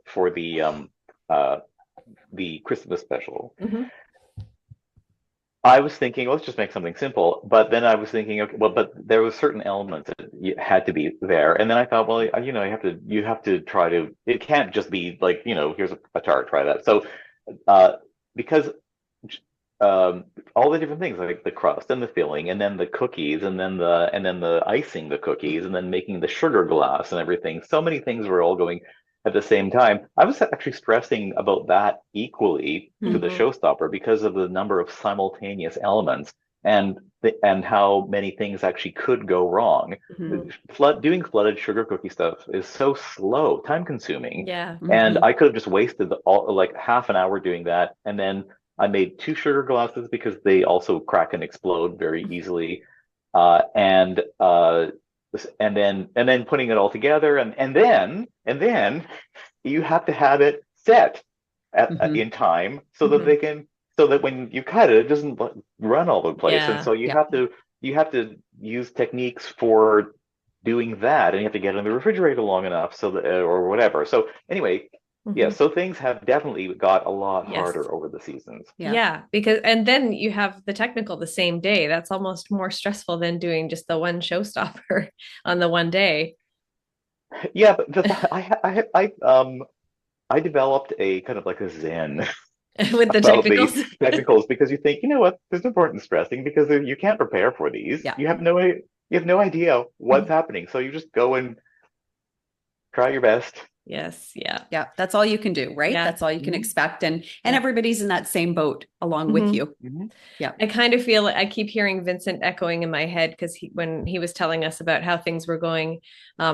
Christmas special, I was thinking, let's just make something simple. But then I was thinking, okay, well, but there was certain elements that had to be there. And then I thought, well, you have to try to. It can't just be like, here's a tart, try that. So because all the different things like the crust and the filling and then the cookies and then the icing the cookies and then making the sugar glass and everything. So many things were all going at the same time. I was actually stressing about that equally to the showstopper because of the number of simultaneous elements and how many things actually could go wrong. Doing flooded sugar cookie stuff is so slow, time consuming. Yeah. And I could have just wasted like half an hour doing that. And then I made 2 sugar glasses because they also crack and explode very easily, and then putting it all together, and then you have to have it set in time so that when you cut it, it doesn't run all over the place, and so you have to use techniques for doing that, and you have to get it in the refrigerator long enough so that or whatever. So anyway. So things have definitely got a lot harder over the seasons. And then you have the technical the same day. That's almost more stressful than doing just the one showstopper on the one day. Yeah, but I developed a kind of like a zen with the technicals because you think, what, there's no point in stressing because you can't prepare for these. You have no idea what's happening, so you just go and try your best. Yes. Yeah. That's all you can do, right? That's all you can expect. And everybody's in that same boat along with you. Yeah. I kind of feel I keep hearing Vincent echoing in my head because when he was telling us about how things were going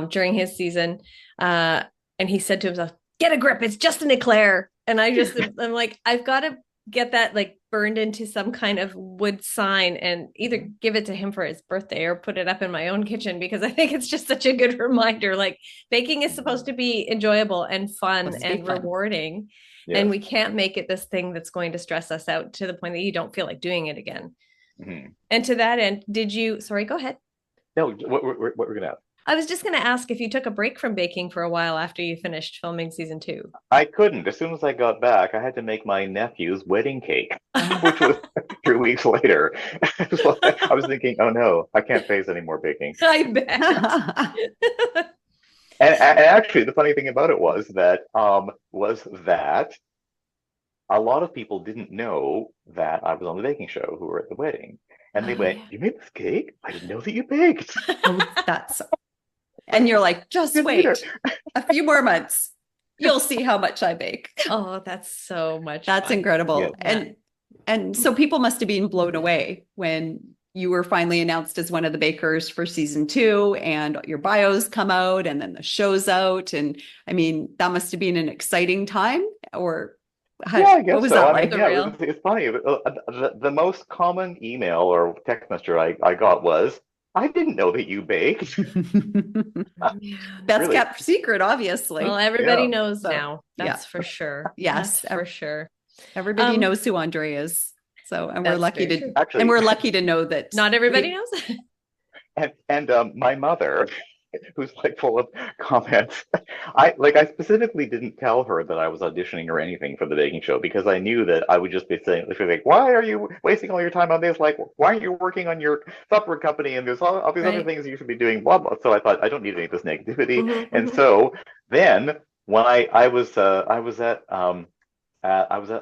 during his season, and he said to himself, "Get a grip. It's just an eclair." And I'm like, I've got to get that like burned into some kind of wood sign and either give it to him for his birthday or put it up in my own kitchen, because I think it's just such a good reminder. Like baking is supposed to be enjoyable and fun and rewarding. And we can't make it this thing that's going to stress us out to the point that you don't feel like doing it again. And to that end, sorry, go ahead. No, what we're gonna have. I was just going to ask if you took a break from baking for a while after you finished filming season 2. I couldn't. As soon as I got back, I had to make my nephew's wedding cake, which was 3 weeks later. I was thinking, oh no, I can't face any more baking. I bet. And actually, the funny thing about it was that a lot of people didn't know that I was on the baking show who were at the wedding. And they went, "You made this cake? I didn't know that you baked." And you're like, just wait a few more months. You'll see how much I bake. Oh, that's so much. That's fun. incredible. Yeah. And so people must have been blown away when you were finally announced as one of the bakers for season 2 and your bios come out and then the show's out. And I mean, that must have been an exciting time, or I guess what was so. that I like? mean, it's funny. The most common email or text message I got was, "I didn't know that you baked." Best Really? kept secret, obviously. Well, everybody knows now. That's yeah. for sure. Yes, That's for sure. Everybody knows who Andrei is. So, and we're lucky to Actually, and we're lucky to know that not everybody knows. And my mother, who's like full of comments, I specifically didn't tell her that I was auditioning or anything for the baking show, because I knew that I would just be saying, like, "Why are you wasting all your time on this? Like, why aren't you working on your software company? And there's all these other things you should be doing, blah blah." So I thought, I don't need any of this negativity. And so then when I was at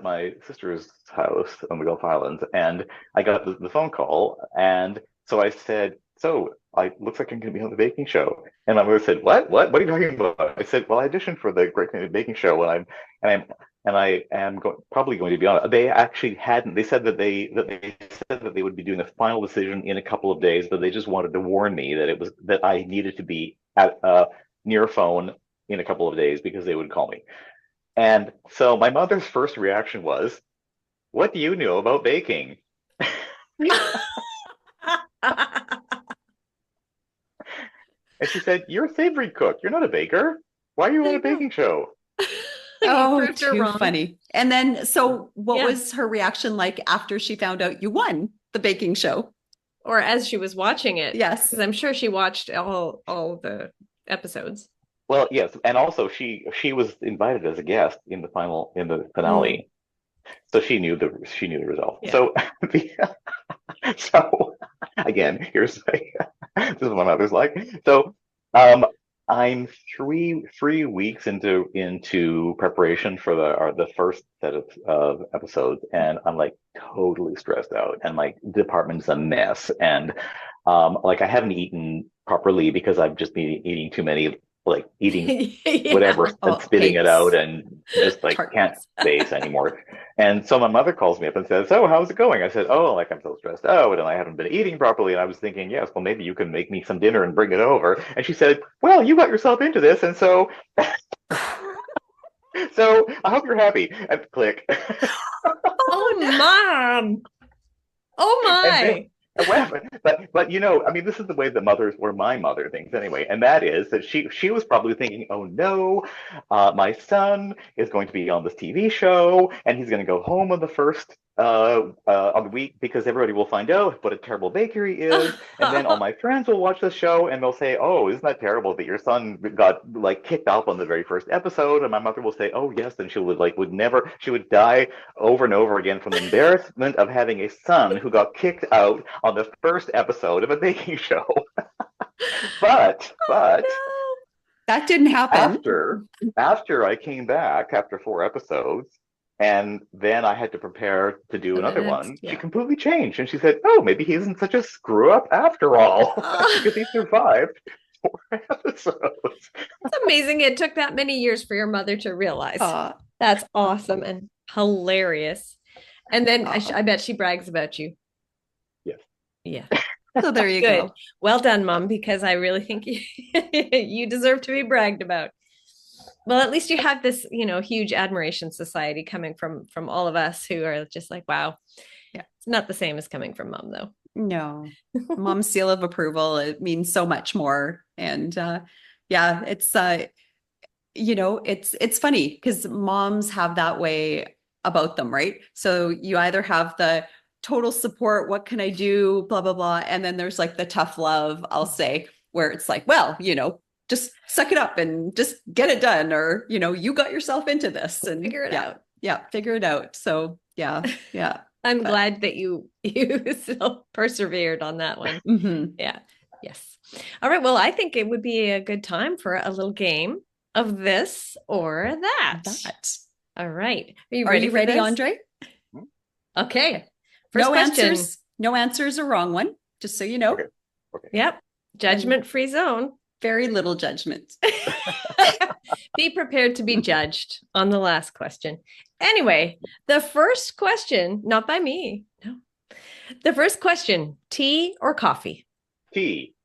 my sister's house on the Gulf Islands, and I got the phone call, and so I said, "So, looks like I'm going to be on the baking show." And my mother said, "What? What are you talking about?" I said, "Well, I auditioned for the Great Canadian Baking Show, and I am probably going to be on it." They actually hadn't. They said that they said that they would be doing a final decision in a couple of days, but they just wanted to warn me that I needed to be at near a phone in a couple of days because they would call me. And so my mother's first reaction was, "What do you know about baking?" And she said, "You're a savory cook. You're not a baker. Why are you on a baking show?" Oh, too funny. And then, so what was her reaction like after she found out you won the baking show? Or as she was watching it? Yes. Because I'm sure she watched all the episodes. Well, yes, and also she was invited as a guest in the finale, so she knew the result. Yeah. So, so again, here's this is what my mother's like. So, I'm three weeks into preparation for the first set of episodes, and I'm like totally stressed out, and my department's a mess, and like I haven't eaten properly because I've just been eating too many. Like eating whatever and spitting it out, and just like can't face anymore. And so my mother calls me up and says, "So how's it going?" I said, "Oh, like I'm so stressed out and I haven't been eating properly." And I was thinking, yes, well, maybe you can make me some dinner and bring it over. And she said, "Well, you got yourself into this, and so so I hope you're happy." And click. Oh, Mom. Oh my. But you know, I mean, this is the way that mothers, or my mother thinks anyway, and that is that she was probably thinking, "Oh no, my son is going to be on this TV show, and he's going to go home on the first on the week because everybody will find out what a terrible baker he is, and then all my friends will watch the show and they'll say, 'Oh, isn't that terrible that your son got like kicked off on the very first episode?' And my mother will say, 'Oh yes,' and she would die over and over again from the embarrassment of having a son who got kicked out on the first episode of a baking show." But that didn't happen. After I came back after 4 episodes, and then I had to prepare to do another one, she completely changed, and she said, "Oh, maybe he isn't such a screw up after all," because he survived 4 episodes. It's amazing it took that many years for your mother to realize. That's awesome and hilarious. And then I bet she brags about you. Yes. Yeah. So there you go. Well done, Mom, because I really think you deserve to be bragged about. Well, at least you have this, huge admiration society coming from all of us who are just like, wow. Yeah. It's not the same as coming from Mom, though. No. Mom's seal of approval, it means so much more. And it's it's funny because moms have that way about them, right? So you either have the total support, what can I do, blah, blah, blah. And then there's like the tough love, I'll say, where it's like, well, just suck it up and just get it done, or, you got yourself into this and figure it out. Yeah, figure it out. So yeah. I'm glad that you still persevered on that one. Yeah. Yes. All right. Well, I think it would be a good time for a little game of this or that. All right. Are you ready, Andrei? Okay. First question. No answers a wrong one, just so you know. Okay. Yep. Judgment-free zone. Very little judgment. Be prepared to be judged on the last question. Anyway, the first question, not by me. No. The first question, tea or coffee? Tea.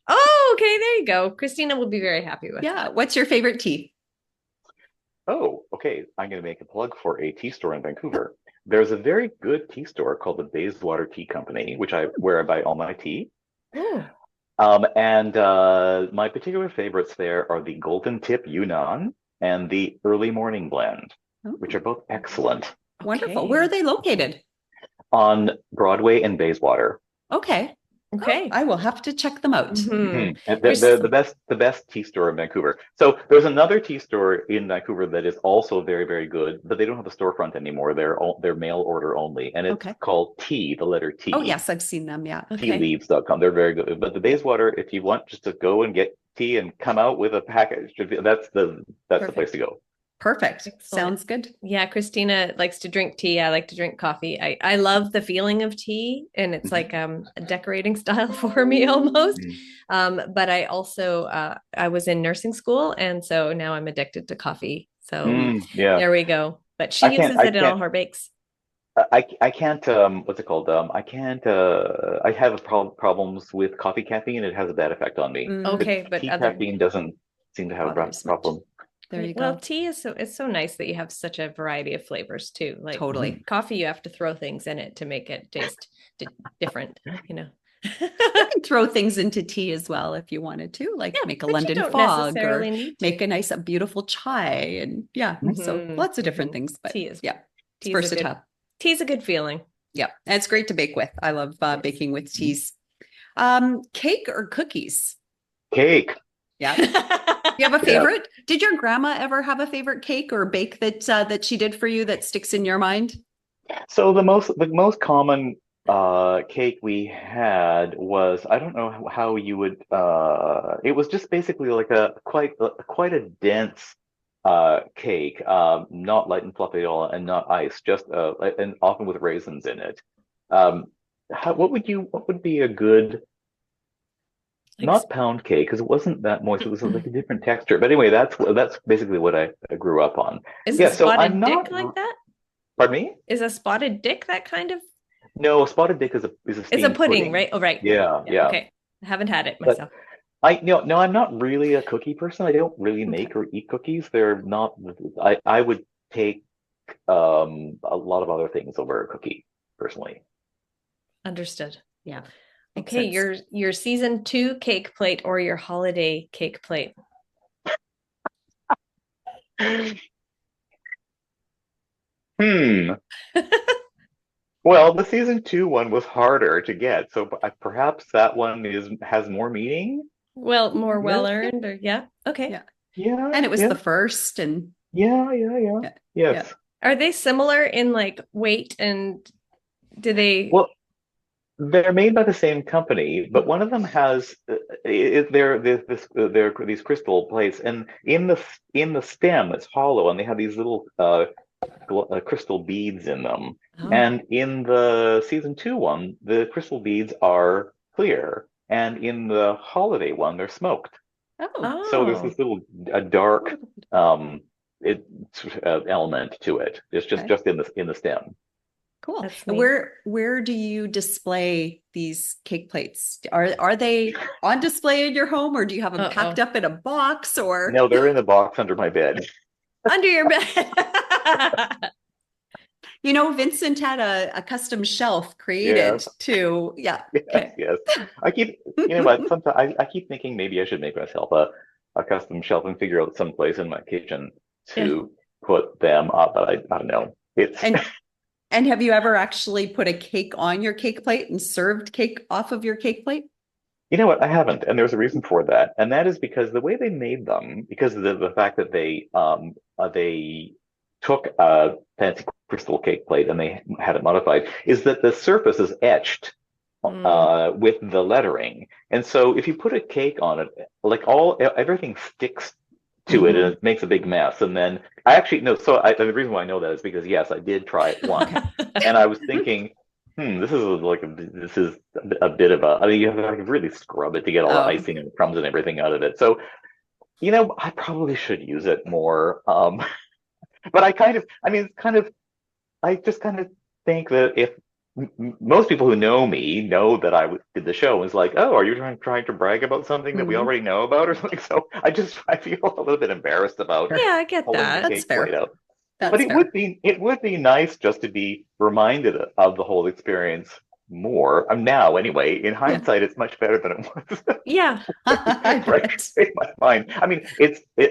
Oh, okay. There you go. Christina will be very happy with that. What's your favorite tea? Oh, okay. I'm going to make a plug for a tea store in Vancouver. There's a very good tea store called the Bayswater Tea Company, where I buy all my tea. And my particular favorites there are the Golden Tip Yunnan and the Early Morning Blend, which are both excellent. Wonderful. Where are they located? On Broadway and Bayswater. Okay. I will have to check them out. They're the best tea store in Vancouver. So there's another tea store in Vancouver that is also very, very good, but they don't have a storefront anymore. They're mail order only, and it's called Tea, the letter T. Oh yes, I've seen them. Yeah. Tealeaves.com. They're very good. But the Bayswater, if you want just to go and get tea and come out with a package, that's the place to go. Perfect. Excellent. Sounds good. Yeah, Christina likes to drink tea. I like to drink coffee. I love the feeling of tea, and it's like a decorating style for me almost. But I also I was in nursing school, and so now I'm addicted to coffee. So there we go. But she uses it in all her bakes. I can't what's it called? I can't I have problems with coffee caffeine. It has a bad effect on me. Okay, but tea caffeine doesn't seem to have a problem. There you go. Well, tea is it's so nice that you have such a variety of flavors too. Like coffee, you have to throw things in it to make it taste different. You can throw things into tea as well if you wanted to, like make a London fog or make a nice, beautiful chai, and so lots of different things. But tea is it's versatile. Tea's a good feeling. Yeah, and it's great to bake with. I love baking with teas. Cake or cookies? Cake. Yeah. You have a favorite? Did your grandma ever have a favorite cake or bake that she did for you that sticks in your mind? So the most common cake we had was, I don't know how you would it was just basically like quite a dense cake, not light and fluffy at all, and not ice, just and often with raisins in it. What would be a good, not pound cake, because it wasn't that moist. It was like a different texture. But anyway, that's basically what I grew up on. Is a spotted dick like that? Pardon me? Is a spotted dick that kind of? No, a spotted dick is a it's a pudding, right? Oh, right. Yeah. Okay, I haven't had it myself. No, I'm not really a cookie person. I don't really make or eat cookies. They're not. I would take a lot of other things over a cookie personally. Understood. Yeah. Okay, your season 2 cake plate or your holiday cake plate? Well, the season 2 one was harder to get, so perhaps that one has more meaning. Well, more well earned, or okay, yeah, and it was the first, and yes. Are they similar in like weight, and do they? Well, they're made by the same company, but one of them has they're these crystal plates, and in the stem it's hollow, and they have these little crystal beads in them. And in the season 2 one, the crystal beads are clear, and in the holiday one, they're smoked. So there's this little dark element to it. It's just in the stem. Cool. Where do you display these cake plates? Are they on display in your home, or do you have them packed up in a box? Or no, they're in the box under my bed. Under your bed. Vincent had a custom shelf created to Yes. I keep sometimes I keep thinking maybe I should make myself a custom shelf and figure out some place in my kitchen to put them up, but I don't know. And have you ever actually put a cake on your cake plate and served cake off of your cake plate? You know what? I haven't, and there's a reason for that, and that is because the way they made them, because of the fact that they took a fancy crystal cake plate and they had it modified, is that the surface is etched with the lettering, and so if you put a cake on it, like everything sticks to it and it makes a big mess. And then I actually no, so the reason why I know that is because yes, I did try it once, and I was thinking. This is a bit of a. I mean, you have to like really scrub it to get all the icing and crumbs and everything out of it. So, I probably should use it more. But I just kind of think that if most people who know me know that did the show, was like, oh, are you trying to brag about something that we already know about or something? So I feel a little bit embarrassed about. Yeah, I get that. That's fair. But it would be nice just to be reminded of the whole experience more. Now, anyway, in hindsight, it's much better than it was. Yeah, right in my mind. I mean,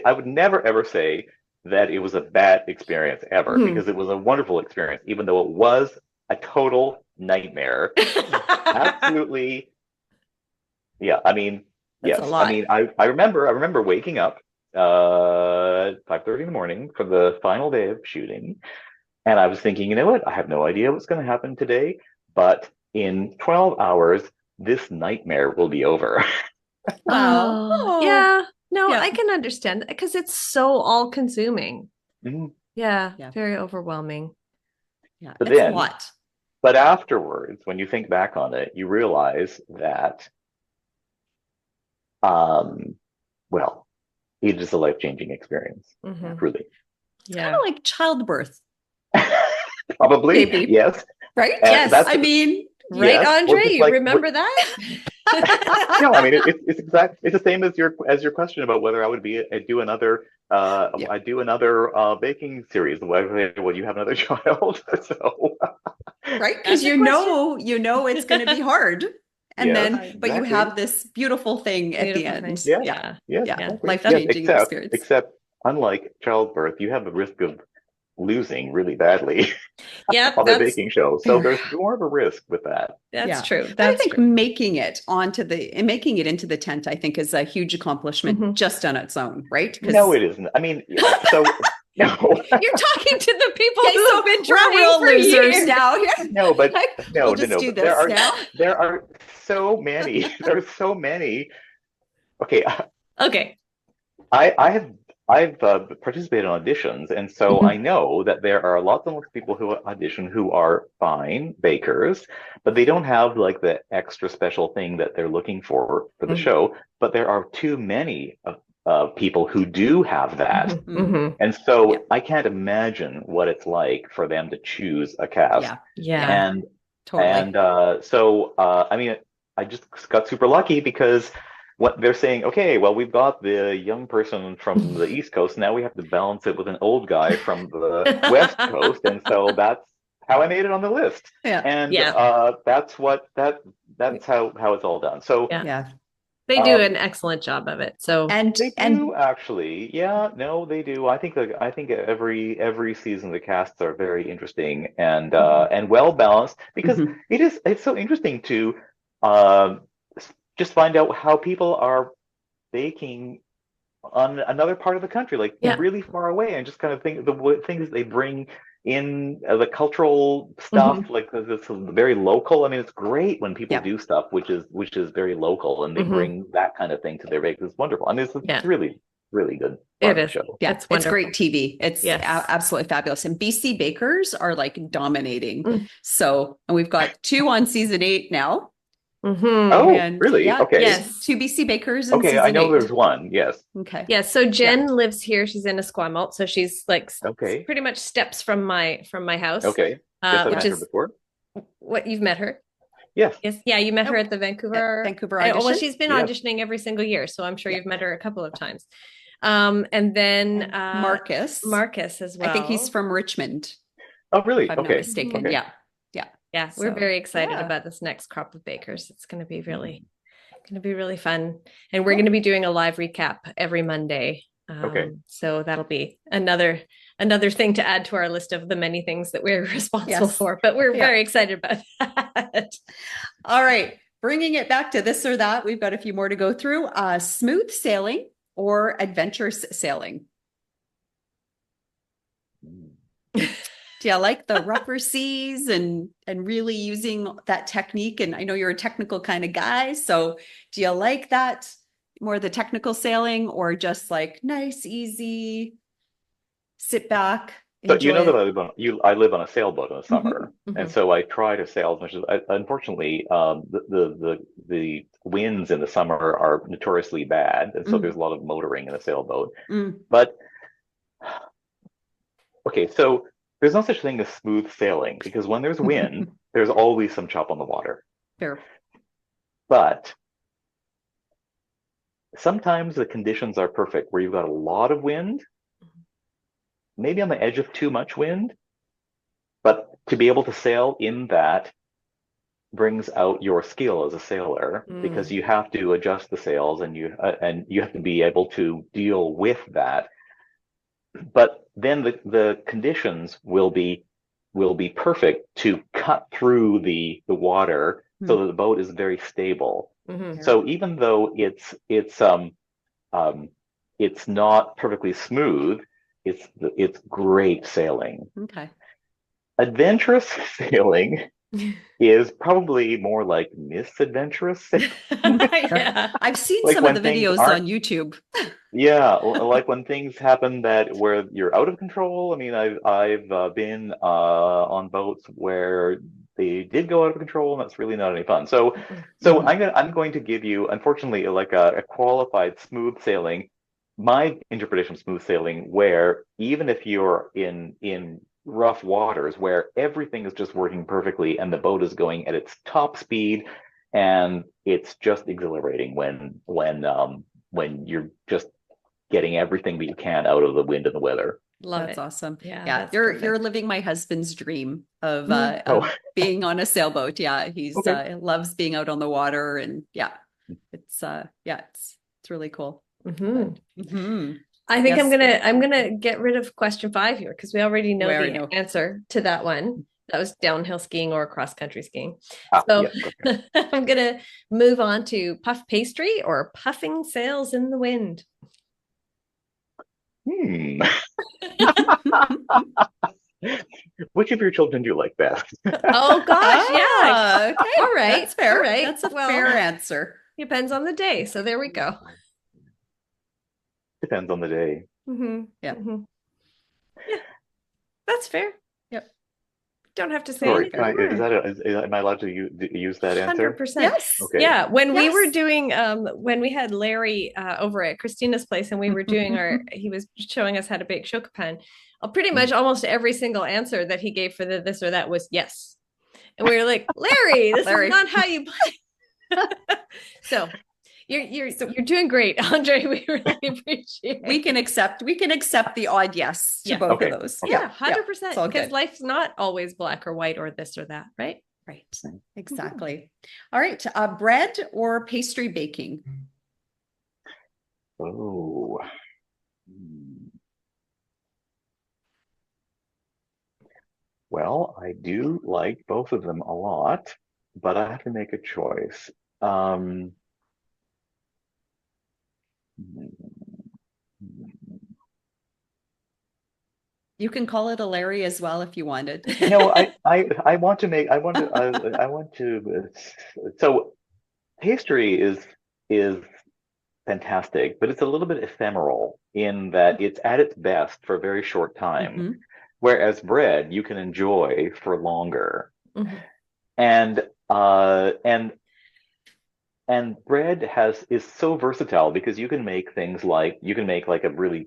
I would never ever say that it was a bad experience ever because it was a wonderful experience, even though it was a total nightmare. Absolutely. Yeah. I mean, That's yes. a lot. I mean, I remember waking up 5:30 in the morning for the final day of shooting, and I was thinking, you know what, I have no idea what's going to happen today, but in 12 hours this nightmare will be over. Wow. Oh. Yeah, no, Yeah. I can understand that because it's so all consuming. Yeah. Very overwhelming. Yeah, But it's then a lot. but afterwards, when you think back on it, you realize that well, it is a life-changing experience. Truly. Kind of like childbirth. Probably. Maybe. Yes. Right? And Yes. I mean, right, yes. Andrei, Well, you remember that? No, I mean it's the same as your question about whether I would do another I do another baking series. When you have another child, so right, because you know it's going to be hard, and then but you have this beautiful thing at the end. Yeah. Life-changing experience. Except unlike childbirth, you have the risk of losing really badly. On the baking show, so there's more of a risk with that. That's true. I think making it into the tent, I think, is a huge accomplishment just on its own, right? No, it isn't. I mean, so no. You're talking to the people who have been trying real for losers years. now. No, but we'll just do this now. There are so many. There's so many. Okay. I've participated in auditions, and so I know that there are lots and lots of people who audition who are fine bakers, but they don't have like the extra special thing that they're looking for the show. But there are too many people who do have that, and so I can't imagine what it's like for them to choose a cast. And totally. And so I mean, I just got super lucky because. What they're saying, okay, well, we've got the young person from the East Coast. Now we have to balance it with an old guy from the West Coast, and so that's how I made it on the list. And that's how it's all done. So they do an excellent job of it. So they do actually, they do. I think every season the casts are very interesting and well balanced because it's so interesting to. Just find out how people are baking on another part of the country, like really far away, and just kind of think the things they bring in the cultural stuff, like it's very local. I mean, it's great when people do stuff which is very local, and they bring that kind of thing to their bake. It's wonderful. I mean, it's really, really good. It is. Show. Yeah, it's great TV. It's absolutely fabulous. And BC bakers are like dominating. So, and we've got 2 on season 8 now. Really? Okay. Yes. 2 BC bakers. Okay, I know there's one. Yes. Okay. Yeah. So Jen lives here. She's in Esquimalt, so she's like pretty much steps from my house. Okay. Yes, I've met her before. What, you've met her? Yes. Yeah, you met her at the Vancouver audition. Well, she's been auditioning every single year, so I'm sure you've met her a couple of times. And then Marcus as well. I think he's from Richmond. Oh, really? If I'm not mistaken. Okay. Yeah, we're very excited about this next crop of bakers. It's going to be really fun, and we're going to be doing a live recap every Monday. So that'll be another thing to add to our list of the many things that we're responsible for. But we're very excited about that. All right. bringing it back to this or that, we've got a few more to go through. Smooth sailing or adventurous sailing? Do you like the rougher seas and really using that technique? And I know you're a technical kind of guy, so do you like that more the technical sailing, or just like nice, easy, sit back? So you know that I live on a sailboat in the summer, and Mhm. so I try to sail as much as. Unfortunately, the winds in the summer are notoriously bad, and so there's a lot of motoring in a sailboat. But okay, so there's no such thing as smooth sailing, because when there's wind, there's always some chop on the water. Fair. But sometimes the conditions are perfect, where you've got a lot of wind, maybe on the edge of too much wind, but to be able to sail in that brings out your skill as a sailor, because you have to adjust the sails, and you have to be able to deal with that. But then the conditions will be perfect to cut through the water, so that the boat is very stable. So even though it's not perfectly smooth, it's great sailing. Okay. Adventurous sailing is probably more like misadventurous sailing. Yeah. I've seen Like some of when the things videos aren't- on YouTube. Yeah, like when things happen where you're out of control. I mean, I've been on boats where they did go out of control, and that's really not any fun. So I'm going to give you, unfortunately, like a qualified smooth sailing. My interpretation of smooth sailing, where even if you're in rough waters, where everything is just working perfectly and the boat is going at its top speed, and it's just exhilarating when you're just getting everything that you can out of the wind and the weather. That's awesome. Yeah, you're living my husband's dream of being on a sailboat. Yeah, he's loves being out on the water, and it's really cool. I think I'm gonna get rid of question 5 here, because we already know the answer to that one. That was downhill skiing or cross country skiing. So I'm gonna move on to puff pastry or puffing sails in the wind. Which of your children do you like best? Oh gosh, yeah. Okay. All right. That's fair. All right. That's a fair answer. Depends on the day. So there we go. Depends on the day. Yeah. Yeah. That's fair. Yep. Don't have to say Sorry, anything. am I allowed to use that answer? 100%. Yes. Okay. Yeah. When we were doing, when we had Larry over at Christina's place, and we were doing he was showing us how to bake chocopan. Pretty much almost every single answer that he gave for this or that was yes. And we were like, Larry, this is not how you play. So you're doing great, Andre. We really appreciate it. We can accept the odd yes to both of those. Yeah, 100%. Because life's not always black or white or this or that, right? Right. Exactly. All right. Bread or pastry baking? Oh. Well, I do like both of them a lot, but I have to make a choice. You can call it a Larry as well if you wanted. I want to. So pastry is fantastic, but it's a little bit ephemeral in that it's at its best for a very short time. Whereas bread you can enjoy for longer. And bread is so versatile, because you can make things like a really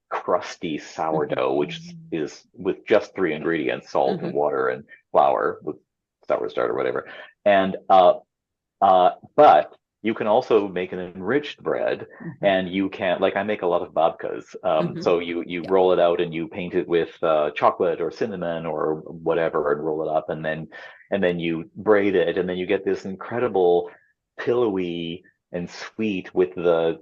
crusty sourdough, which is with just 3 ingredients: salt and water and flour, with sour starter or whatever. And but you can also make an enriched bread, and you can, like, I make a lot of babkas. So you roll it out and you paint it with chocolate or cinnamon or whatever, and roll it up, and then you braid it, and then you get this incredible pillowy and sweet with the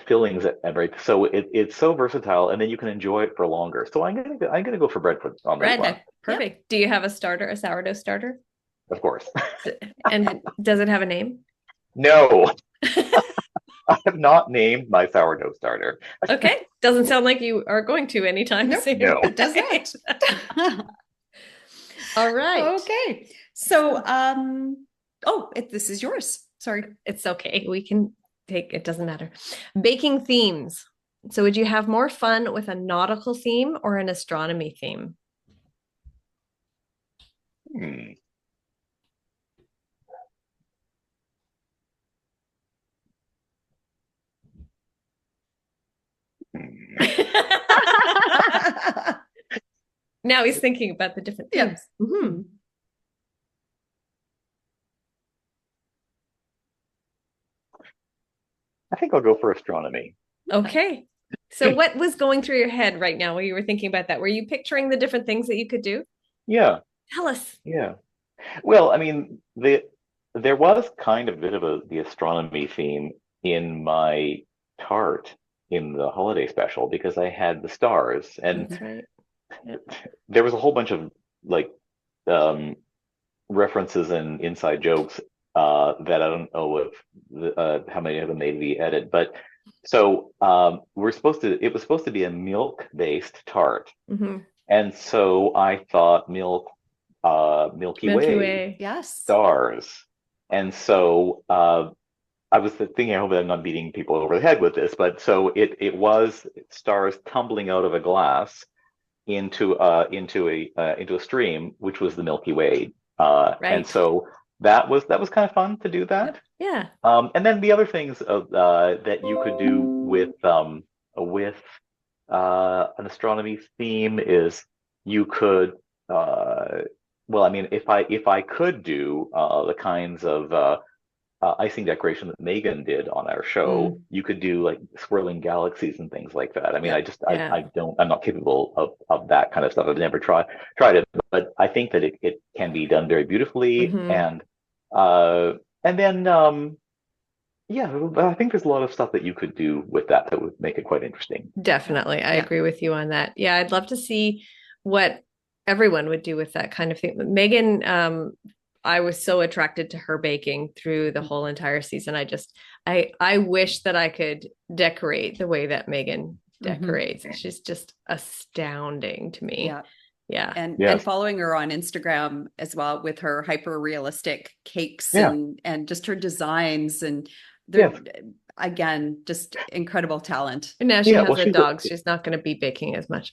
fillings and right. So it's so versatile, and then you can enjoy it for longer. So I'm gonna go for bread on this one. Perfect. Do you have a sourdough starter? Of course. And does it have a name? No, I have not named my sourdough starter. Okay. Doesn't sound like you are going to anytime soon. No. It does not. All right. Okay. So, this is yours. Sorry. It's okay. We can take, it doesn't matter. Baking themes. So would you have more fun with a nautical theme or an astronomy theme? Hmm. Now he's thinking about the different themes. Yeah. Mm-hmm. I think I'll go for astronomy. Okay. So what was going through your head right now when you were thinking about that? Were you picturing the different things that you could do? Yeah. Tell us. Yeah. Well, I mean, there was kind of a bit of the astronomy theme in my tart in the holiday special because I had the stars, and That's right. Yeah. there was a whole bunch of like um, references and inside jokes that I don't know if how many of them made the edit, but so it was supposed to be a milk-based tart, Mm-hmm. and so I thought Milky Way. Yes. Stars. And so I was thinking, I hope I'm not beating people over the head with this, but so it was stars tumbling out of a glass into a stream, which was the Milky Way. Right. And so that was kind of fun to do that. Yeah. And then the other things that you could do with an astronomy theme is you could well, I mean, if I could do the kinds of icing decoration that Megan did on our show, you could do like swirling galaxies and things like that. I mean, I'm not capable of that kind of stuff. I've never tried it, but I think that it can be done very beautifully. And then yeah, I think there's a lot of stuff that you could do with that would make it quite interesting. Definitely. I agree with you on that. Yeah, I'd love to see what everyone would do with that kind of thing. Megan, I was so attracted to her baking through the whole entire season. I wish that I could decorate the way that Megan decorates. She's just astounding to me. Yeah. And following her on Instagram as well with her hyper realistic cakes and just her designs, and again, just incredible talent. And now she has a dog. She's not going to be baking as much.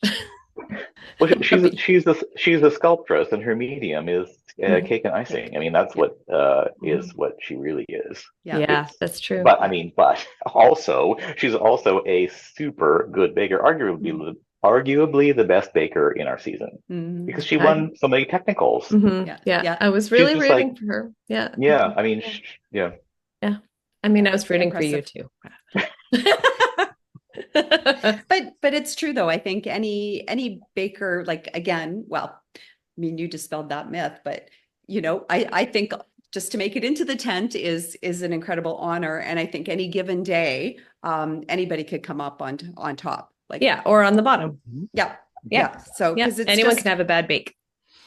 Well, she's a sculptress, and her medium is cake and icing. I mean, that's what is what she really is. Yeah, that's true. But I mean, also she's also a super good baker, arguably the best baker in our season because she won so many technicals. Yeah, I was really rooting for her. Yeah. I mean, yeah. I mean, I was rooting for you too. but it's true though. I think any baker, like, again, well, I mean, you dispelled that myth, but I think just to make it into the tent is an incredible honor. And I think any given day, anybody could come up on top, like, or on the bottom. So because anyone can have a bad bake.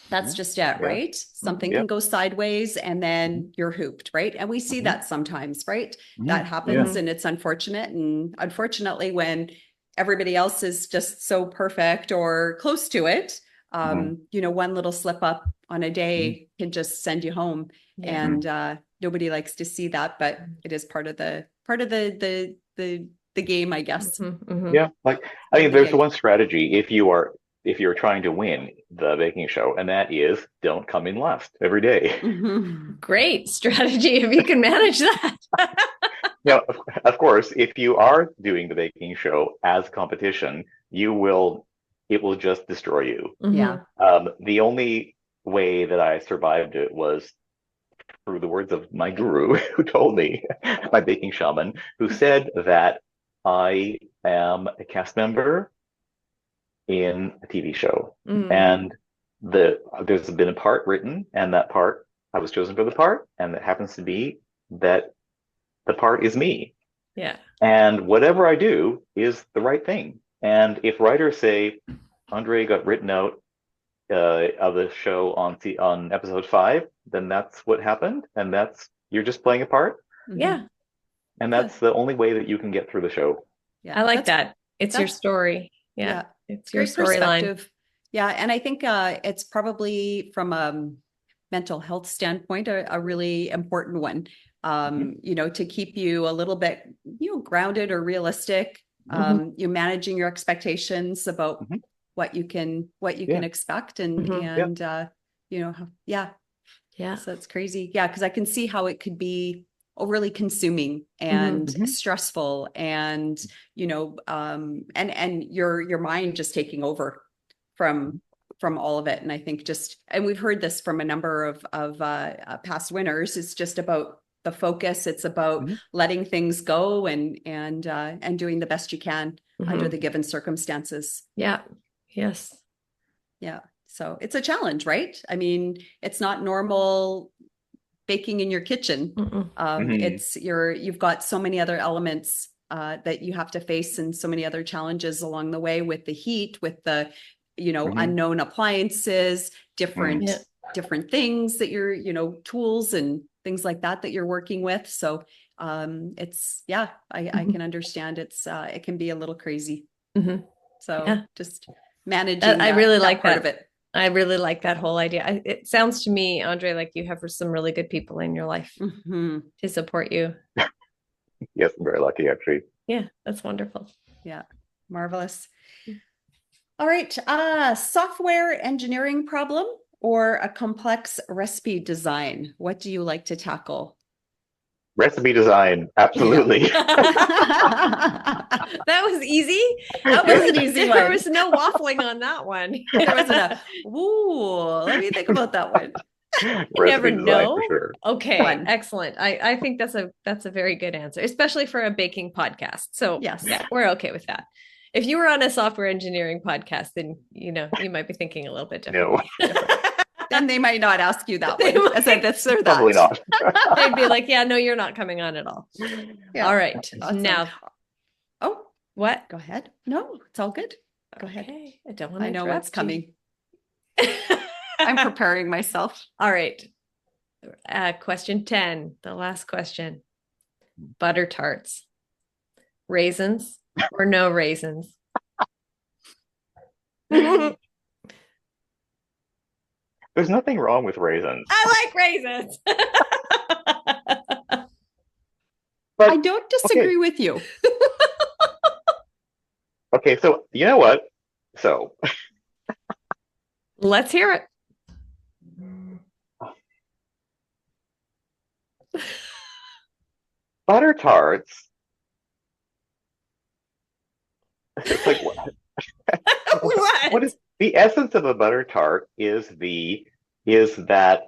That's just it, right? Something can go sideways and then you're hooped, right? And we see that sometimes, right? That happens and it's unfortunate. And unfortunately, when everybody else is just so perfect or close to it, one little slip up on a day can just send you home. And nobody likes to see that, but it is part of the game, I guess. Yeah. Like, I mean, there's one strategy if you're trying to win the baking show, and that is don't come in last every day. Great strategy if you can manage that. Now, of course, if you are doing the baking show as competition, it will just destroy you. The only way that I survived it was through the words of my guru, who told me, my baking shaman, who said that I am a cast member in a TV show, and there's been a part written, and that part, I was chosen for the part, and it happens to be that the part is me. And whatever I do is the right thing. And if writers say Andrei got written out of the show on episode 5, then that's what happened, and you're just playing a part. Yeah. And that's the only way that you can get through the show. Yeah, I like that. It's your story. Yeah. It's your storyline. Yeah. And I think it's probably from a mental health standpoint, a really important one, you know, to keep you a little bit, you know, grounded or realistic. You're managing your expectations about what you can expect and you know, so it's crazy. Yeah. Cause I can see how it could be overly consuming and stressful and, you know, and your mind just taking over from all of it. And I think and we've heard this from a number of past winners, it's just about the focus. It's about letting things go and doing the best you can under the given circumstances. Yeah. Yes. Yeah. So it's a challenge, right? I mean, it's not normal baking in your kitchen. It's you've got so many other elements that you have to face and so many other challenges along the way with the heat, with the, you know, unknown appliances, different things that you're, you know, tools and things like that you're working with. So it's, I can understand it can be a little crazy. So just managing I really like part that of it. I really like that whole idea. It sounds to me, Andrei, like you have some really good people in your life to support you. Yes, I'm very lucky, actually. Yeah, that's wonderful. Yeah, marvelous. All right, software engineering problem or a complex recipe design? What do you like to tackle? Recipe design, absolutely. That was easy. That was an easy one. There was no waffling on that one. There wasn't let me think about that one. You never know. For sure. Okay, excellent. I think that's a very good answer, especially for a baking podcast. So yes, we're okay with that. If you were on a software engineering podcast, then you know you might be thinking a little bit differently. No. Then they might not ask you that one. I said this or that. Probably not. They'd be like, "Yeah, no, you're not coming on at all." Yeah. All right, awesome. Now. Oh, what? Go ahead. No, it's all good. Go ahead. I don't want to. I know what's coming. I'm preparing myself. All right. Question 10, the last question. Butter tarts. Raisins or no raisins? There's nothing wrong with raisins. I like raisins. But I don't disagree with you. Okay, so you know what? So let's hear it. Butter tarts. It's like what? What is the essence of a butter tart? Is that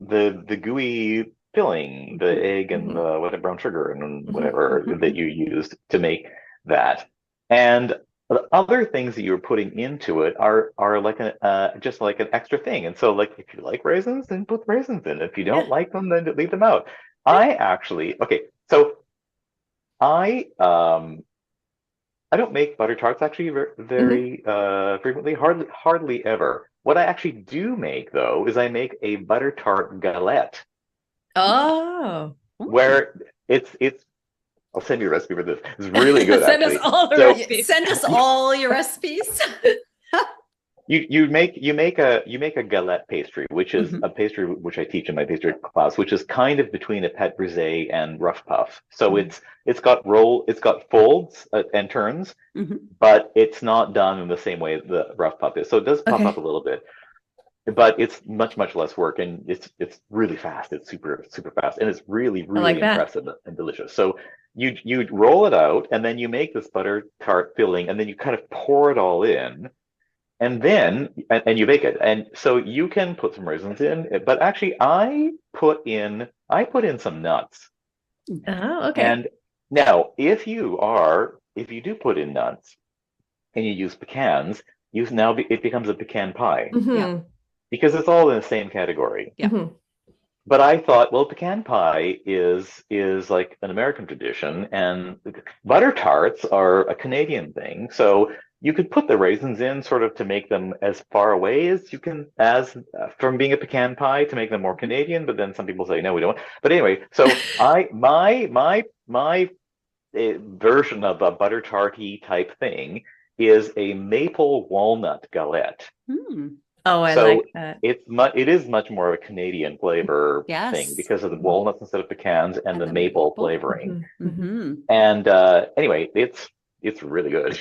the gooey filling, the egg and the brown sugar and whatever that you used to make that, and the other things that you're putting into it are like just like an extra thing. And so, like, if you like raisins, then put raisins in. If you don't like them, then leave them out. I actually so I don't make butter tarts actually very frequently, hardly ever. What I actually do make though is I make a butter tart galette. Oh, where it's I'll send you a recipe for this. It's really good. Send us all the recipes. Send us all your recipes. You make a galette pastry, which is a pastry which I teach in my pastry class, which is kind of between a pâte brisée and rough puff. So it's got folds and turns, but it's not done in the same way the rough puff is. So it does puff up a little bit, but it's much less work, and it's really fast. It's super fast, and it's really impressive and delicious. So you roll it out, and then you make this butter tart filling, and then you kind of pour it all in. And then, and you bake it. And so you can put some raisins in, but actually I put in some nuts. Oh, okay. And now if you do put in nuts and you use pecans, it becomes a pecan pie. Yeah. Because it's all in the same category. Yeah. but I thought, well, pecan pie is like an American tradition, and butter tarts are a Canadian thing. So you could put the raisins in sort of to make them as far away as you can, as from being a pecan pie, to make them more Canadian. But then some people say, no, we don't. But anyway, so my version of a butter tarty type thing is a maple walnut galette. Oh, I So like that. it is much more of a Canadian flavor thing Yes. because of the walnuts instead of pecans and the maple flavoring. And anyway, it's really good.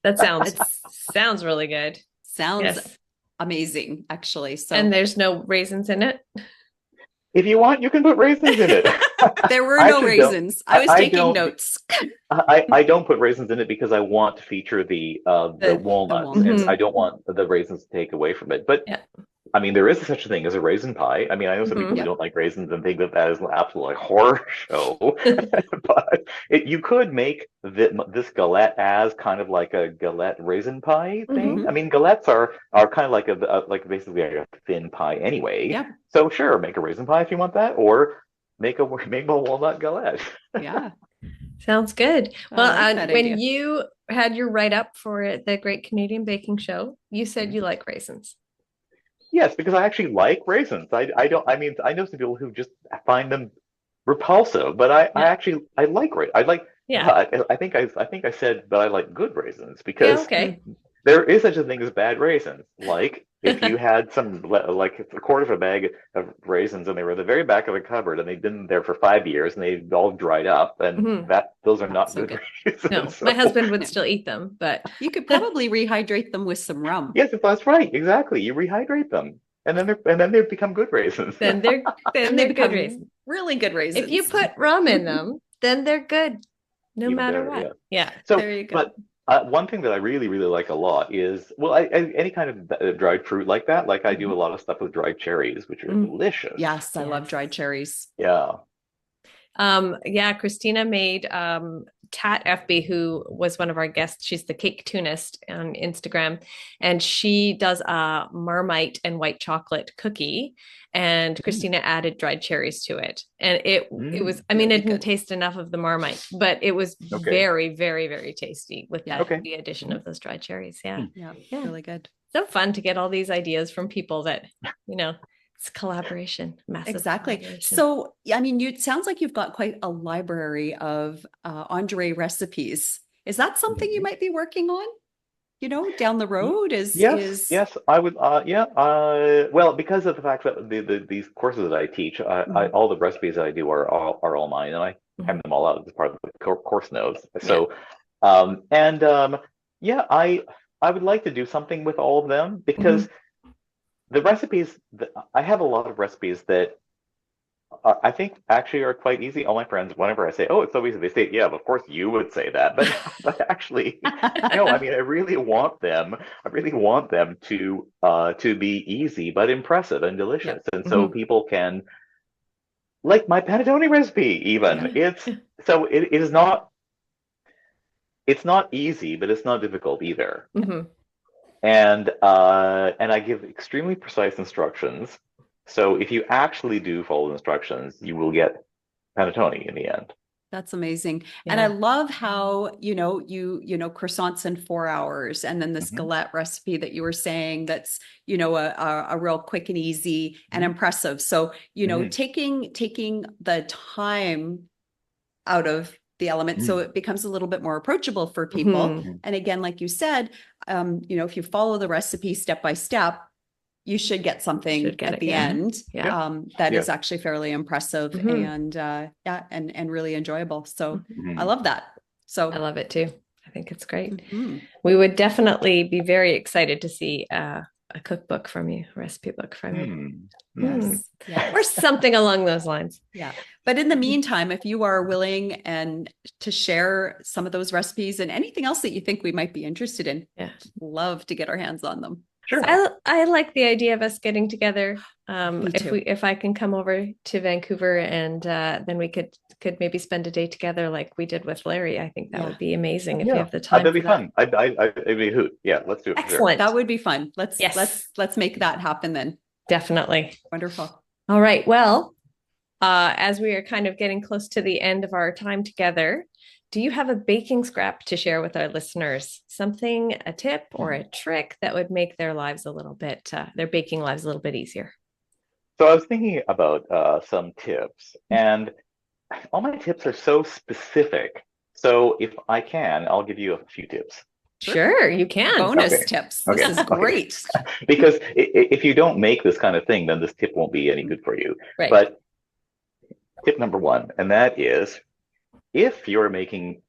That sounds really good. Sounds amazing, actually. So, and there's no raisins in it. If you want, you can put raisins in it. There were no raisins. I was taking notes. I don't put raisins in it because I want to feature the walnuts, and I don't want the raisins to take away from it. But I mean, there is such a thing as a raisin pie. I mean, I know some people who don't like raisins and think that that is an absolute horror show. But you could make this galette as kind of like a galette raisin pie thing. I mean, galettes are kind of like like basically a thin pie anyway. Yeah. So sure, make a raisin pie if you want that, or make a walnut galette. Yeah. Sounds good. Well, like when you had your write-up for the Great Canadian Baking Show, you said you like raisins. Yes, because I actually like raisins. I mean, I know some people who just find them repulsive, but I actually like raisins. I think I said that I like good raisins because there is such a thing as bad raisins. Like if you had some, like a quarter of a bag of raisins and they were at the very back of a cupboard and they've been there for 5 years and they've all dried up, and those are not good raisins. No, my husband would still eat them, but you could probably rehydrate them with some rum. Yes, that's right. Exactly. You rehydrate them, and then they become good raisins. Then they're good raisins. Really good raisins. If you put rum in them, then they're good, no matter what. Yeah. So there you go. But one thing that I really, really like a lot is, well, any kind of dried fruit like that. Like I do a lot of stuff with dried cherries, which are delicious. Yes, I love dried cherries. Yeah. Christina made Tat FB, who was one of our guests. She's the cake tunist on Instagram, and she does a Marmite and white chocolate cookie, and Christina added dried cherries to it, and it was, I mean, it didn't taste enough of the Marmite, but it was very, very, very tasty with the addition of those dried cherries. Yeah, really good. So fun to get all these ideas from people that, it's collaboration, massive. Exactly. Collaboration. So, I mean, it sounds like you've got quite a library of Andrei recipes. Is that something you might be working on? Down the road? Yes, I would. Well, because of the fact that these courses that I teach, all the recipes that I do are all mine, and I have them all out as part of the course notes. So, I would like to do something with all of them because. The recipes, I have a lot of recipes that I think actually are quite easy. All my friends, whenever I say, "Oh, it's so easy," they say, "Yeah, of course you would say that," but actually, no. I mean, I really want them to be easy but impressive and delicious, and so people can, like my panettone recipe. Even it is not. It's not easy, but it's not difficult either. And I give extremely precise instructions. So if you actually do follow the instructions, you will get panettone in the end. That's amazing. Yeah. And I love how, you croissants in 4 hours, and then this galette recipe that you were saying that's, a real quick and easy and impressive. So, taking the time out of the element, so it becomes a little bit more approachable for people. And again, like you said, if you follow the recipe step by step, you should get something at the end that is actually fairly impressive and really enjoyable. So I love that. So I love it too. I think it's great. We would definitely be very excited to see a cookbook from you, a recipe book from you. Yes. Or something along those lines. Yeah. But in the meantime, if you are willing and to share some of those recipes and anything else that you think we might be interested in, love to get our hands on them. Sure. I like the idea of us getting together. Me too. If I can come over to Vancouver and then we could maybe spend a day together like we did with Larry. I think that would be amazing if you have the time. That'd be fun. It'd be a hoot. Yeah, let's do it. Excellent. That would be fun. Let's make that happen then. Definitely. Wonderful. All right. Well, as we are kind of getting close to the end of our time together, do you have a baking scrap to share with our listeners? Something, a tip or a trick that would make their lives a little bit, their baking lives a little bit easier? So I was thinking about some tips, and all my tips are so specific. So if I can, I'll give you a few tips. Sure, you can. Bonus tips. This is great. Because if you don't make this kind of thing, then this tip won't be any good for you. Right. But tip number one, and that is if you're making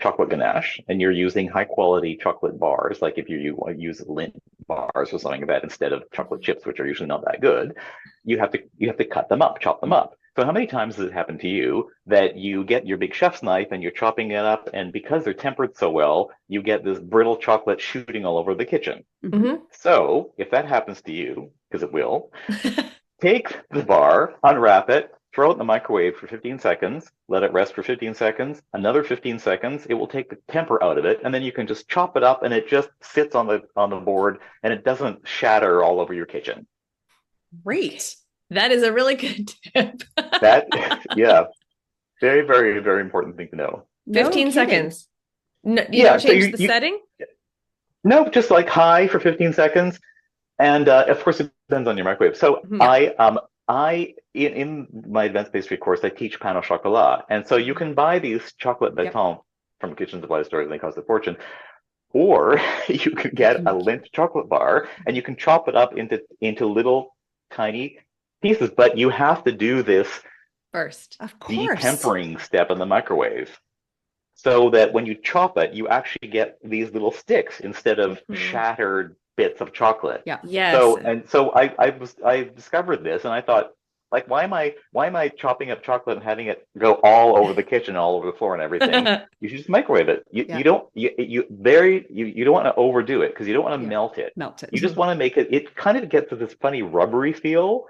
chocolate ganache and you're using high quality chocolate bars, like if you use Lindt bars or something like that instead of chocolate chips, which are usually not that good, you have to cut them up, chop them up. So how many times has it happened to you that you get your big chef's knife and you're chopping it up, and because they're tempered so well, you get this brittle chocolate shooting all over the kitchen? Mm-hmm. So if that happens to you, because it will, take the bar, unwrap it, throw it in the microwave for 15 seconds, let it rest for 15 seconds, another 15 seconds, it will take the temper out of it, and then you can just chop it up and it just sits on the board and it doesn't shatter all over your kitchen. Great. That is a really good tip. Yeah. Very, very, very important thing to know. 15 seconds. No, you don't change the setting? No, just like high for 15 seconds. And of course, it depends on your microwave. So I in my advanced pastry course, I teach pain au chocolat. And so you can buy these chocolate batons from kitchen supply stores, and they cost a fortune. Or you can get a Lindt chocolate bar and you can chop it up into little tiny pieces. But you have to do this first, of course, detempering step in the microwave, so that when you chop it, you actually get these little sticks instead of shattered bits of chocolate. Yeah. Yes. So I discovered this, and I thought, like, why am I chopping up chocolate and having it go all over the kitchen, all over the floor and everything? You should just microwave it. You don't want to overdo it because you don't want to melt it. You just want to make it kind of gets to this funny rubbery feel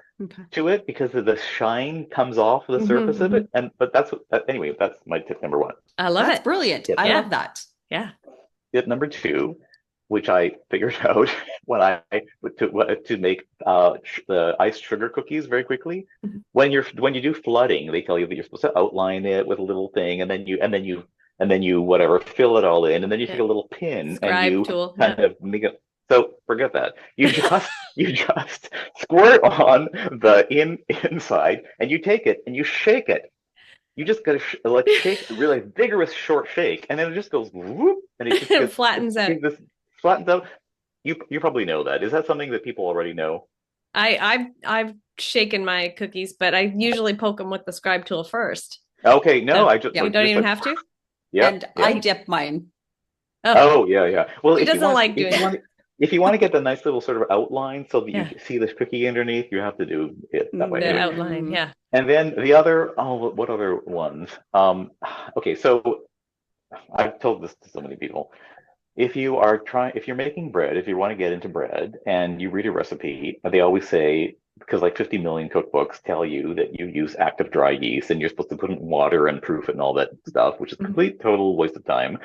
to it because of the shine comes off the surface of it. But that's my tip number one. I love it. That's brilliant. I love that. Yeah. Tip number two, which I figured out when to make the iced sugar cookies very quickly. When you do flooding, they tell you that you're supposed to outline it with a little thing, and then you whatever fill it all in, and then you take a little pin Scribe and you tool. kind of make it. So forget that. You just squirt on the inside, and you take it and you shake it. You just got to shake, really vigorous short shake, and then it just goes whoop, and it just flattens out. Flattens out. You probably know that. Is that something that people already know? I've shaken my cookies, but I usually poke them with the scribe tool first. Okay, no, so, I just you don't even have to. Yeah, and I dip mine. Oh yeah. Well, he doesn't like doing that. If you want to get the nice little sort of outline so that you see this cookie underneath, you have to do it that way. The outline, yeah. And then the other, what other ones? Okay, so I've told this to so many people. If you're making bread, if you want to get into bread and you read a recipe, they always say, because like 50 million cookbooks tell you that you use active dry yeast and you're supposed to put it in water and proof it and all that stuff, which is a complete total waste of time,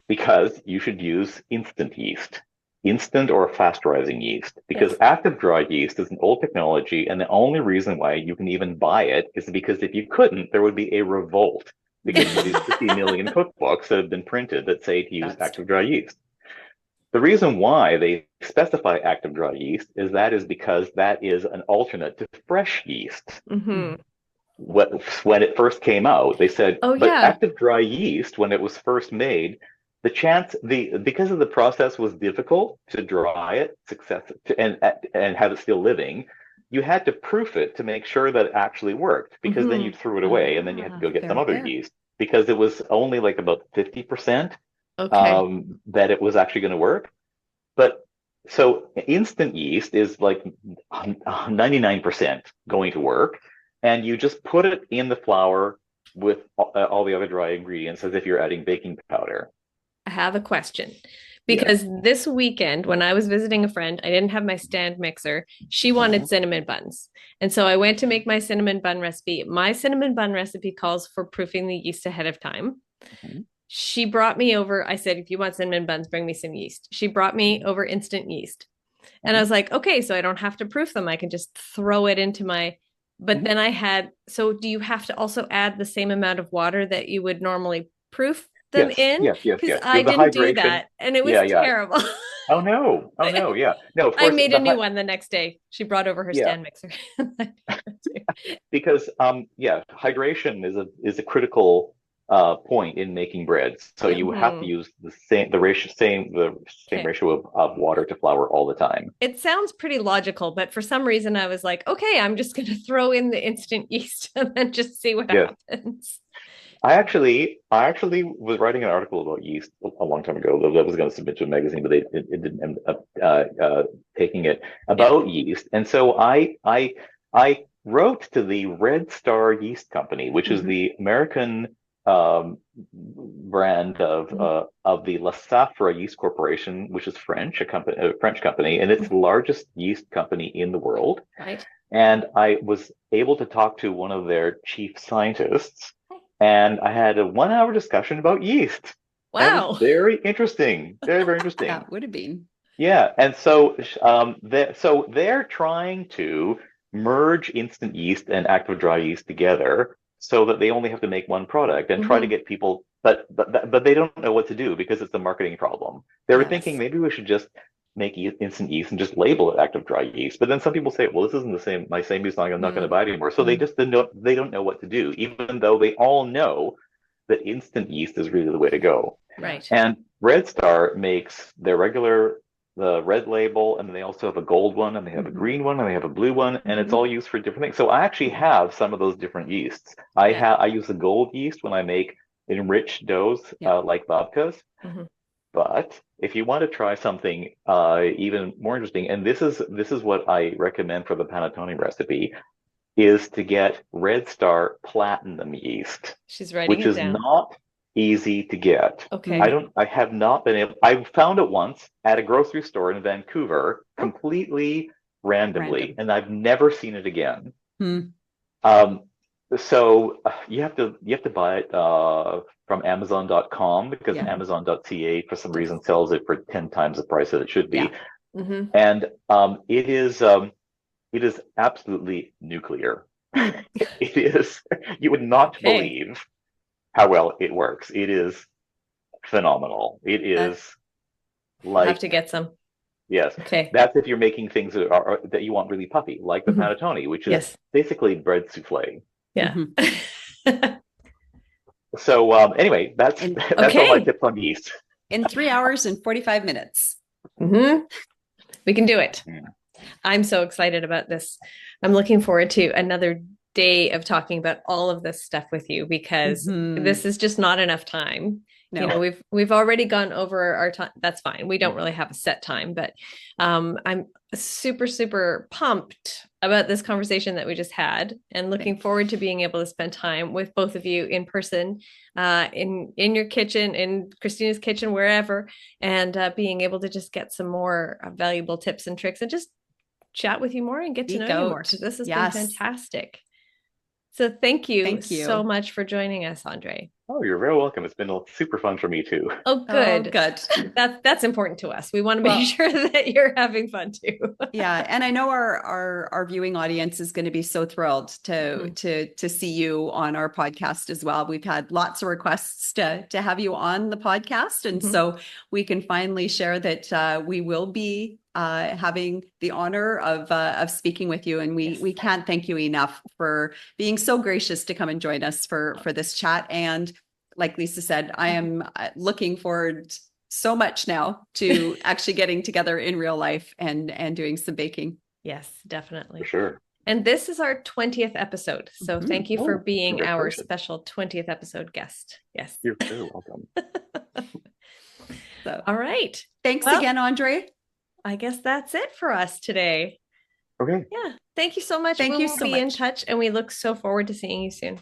because you should use instant yeast. Instant or fast rising yeast, because active dry yeast is an old technology, and the only reason why you can even buy it is because if you couldn't, there would be a revolt, because of these 50 million cookbooks that have been printed that say to use active dry yeast. The reason why they specify active dry yeast is because that is an alternate to fresh yeast. When it first came out, they said, active dry yeast, when it was first made, because of the process was difficult to dry it and have it still living, you had to proof it to make sure that it actually worked, because then you threw it away and then you had to go get some other yeast, because it was only like about 50% that it was actually going to work. But so instant yeast is like 99% going to work, and you just put it in the flour with all the other dry ingredients as if you're adding baking powder. I have a question, because this weekend when I was visiting a friend, I didn't have my stand mixer. She wanted cinnamon buns. And so I went to make my cinnamon bun recipe. My cinnamon bun recipe calls for proofing the yeast ahead of time. She brought me over. I said, if you want cinnamon buns, bring me some yeast. She brought me over instant yeast. And I was like, okay, so I don't have to proof them. I can just throw it into my But then so do you have to also add the same amount of water that you would normally proof them in? Yes. Because The I didn't do hydration. that and it was Yeah. terrible. Oh no. Yeah. No, of I course made a new one the next day. She brought over her yeah. stand mixer. Because hydration is a critical point in making breads. So you have to use the same ratio of water to flour all the time. It sounds pretty logical, but for some reason I was like, okay, I'm just going to throw in the instant yeast and then just see what Yes. happens. I actually was writing an article about yeast a long time ago that I was going to submit to a magazine, but it didn't end up taking it about yeast. And so I wrote to the Red Star Yeast Company, which is the American brand of the La Safra Yeast Corporation, which is a French company, and it's the largest yeast company in the world. Right. And I was able to talk to one of their chief scientists, and I had a 1 hour discussion about yeast. Wow. And it was very interesting. Very, very interesting. That would have been. Yeah. And so they're trying to merge instant yeast and active dry yeast together so that they only have to make one product and try to get people, but they don't know what to do because it's a marketing problem. They were thinking maybe we should just make instant yeast and just label it active dry yeast. But then some people say, well, this isn't my same yeast, I'm not going to buy it anymore. So they don't know what to do, even though they all know that instant yeast is really the way to go. Right. And Red Star makes their the red label, and then they also have a gold one, and they have a green one, and they have a blue one, and it's all used for different things. So I actually have some of those different yeasts. I use the gold yeast when I make enriched doughs like babkas. But if you want to try something even more interesting, and this is what I recommend for the panettone recipe, is to get Red Star Platinum yeast. She's writing which it is down. not easy to get. Okay. I have not been able. I found it once at a grocery store in Vancouver, completely randomly, and I've never seen it again. So you have to buy it from Amazon.com because Amazon.ca for some reason sells it for 10 times the price that it should be. And it is absolutely nuclear. It is. You would not believe how well it works. It is phenomenal. It is like. I have to get some. Yes. Okay. That's if you're making things that you want really puffy, like the panettone, which is basically bread souffle. Yeah. So anyway, that's all my tips on yeast. In 3 hours and 45 minutes. We can do it. I'm so excited about this. I'm looking forward to another day of talking about all of this stuff with you because this is just not enough time. No. You know, we've already gone over our time. That's fine. We don't really have a set time, but I'm super, super pumped about this conversation that we just had and looking forward to being able to spend time with both of you in person, in your kitchen, in Christina's kitchen, wherever, and being able to just get some more valuable tips and tricks and just chat with you more and get to know you more. This has been fantastic. So thank you so much for joining us, Andrei. Oh, you're very welcome. It's been super fun for me too. Oh, good. That's important to us. We want to make sure that you're having fun too. Yeah, and I know our viewing audience is going to be so thrilled to see you on our podcast as well. We've had lots of requests to have you on the podcast, and so we can finally share that we will be having the honor of speaking with you, and we can't thank you enough for being so gracious to come and join us for this chat. And like Lisa said, I am looking forward so much now to actually getting together in real life and doing some baking. Yes, definitely. For sure. And this is our 20th episode. So thank you for being our special 20th episode guest. Yes. You're very welcome. All right. Thanks again, Andrei. I guess that's it for us today. Okay. Yeah. Thank you so much. Thank you so much. We'll be in touch and we look so forward to seeing you soon.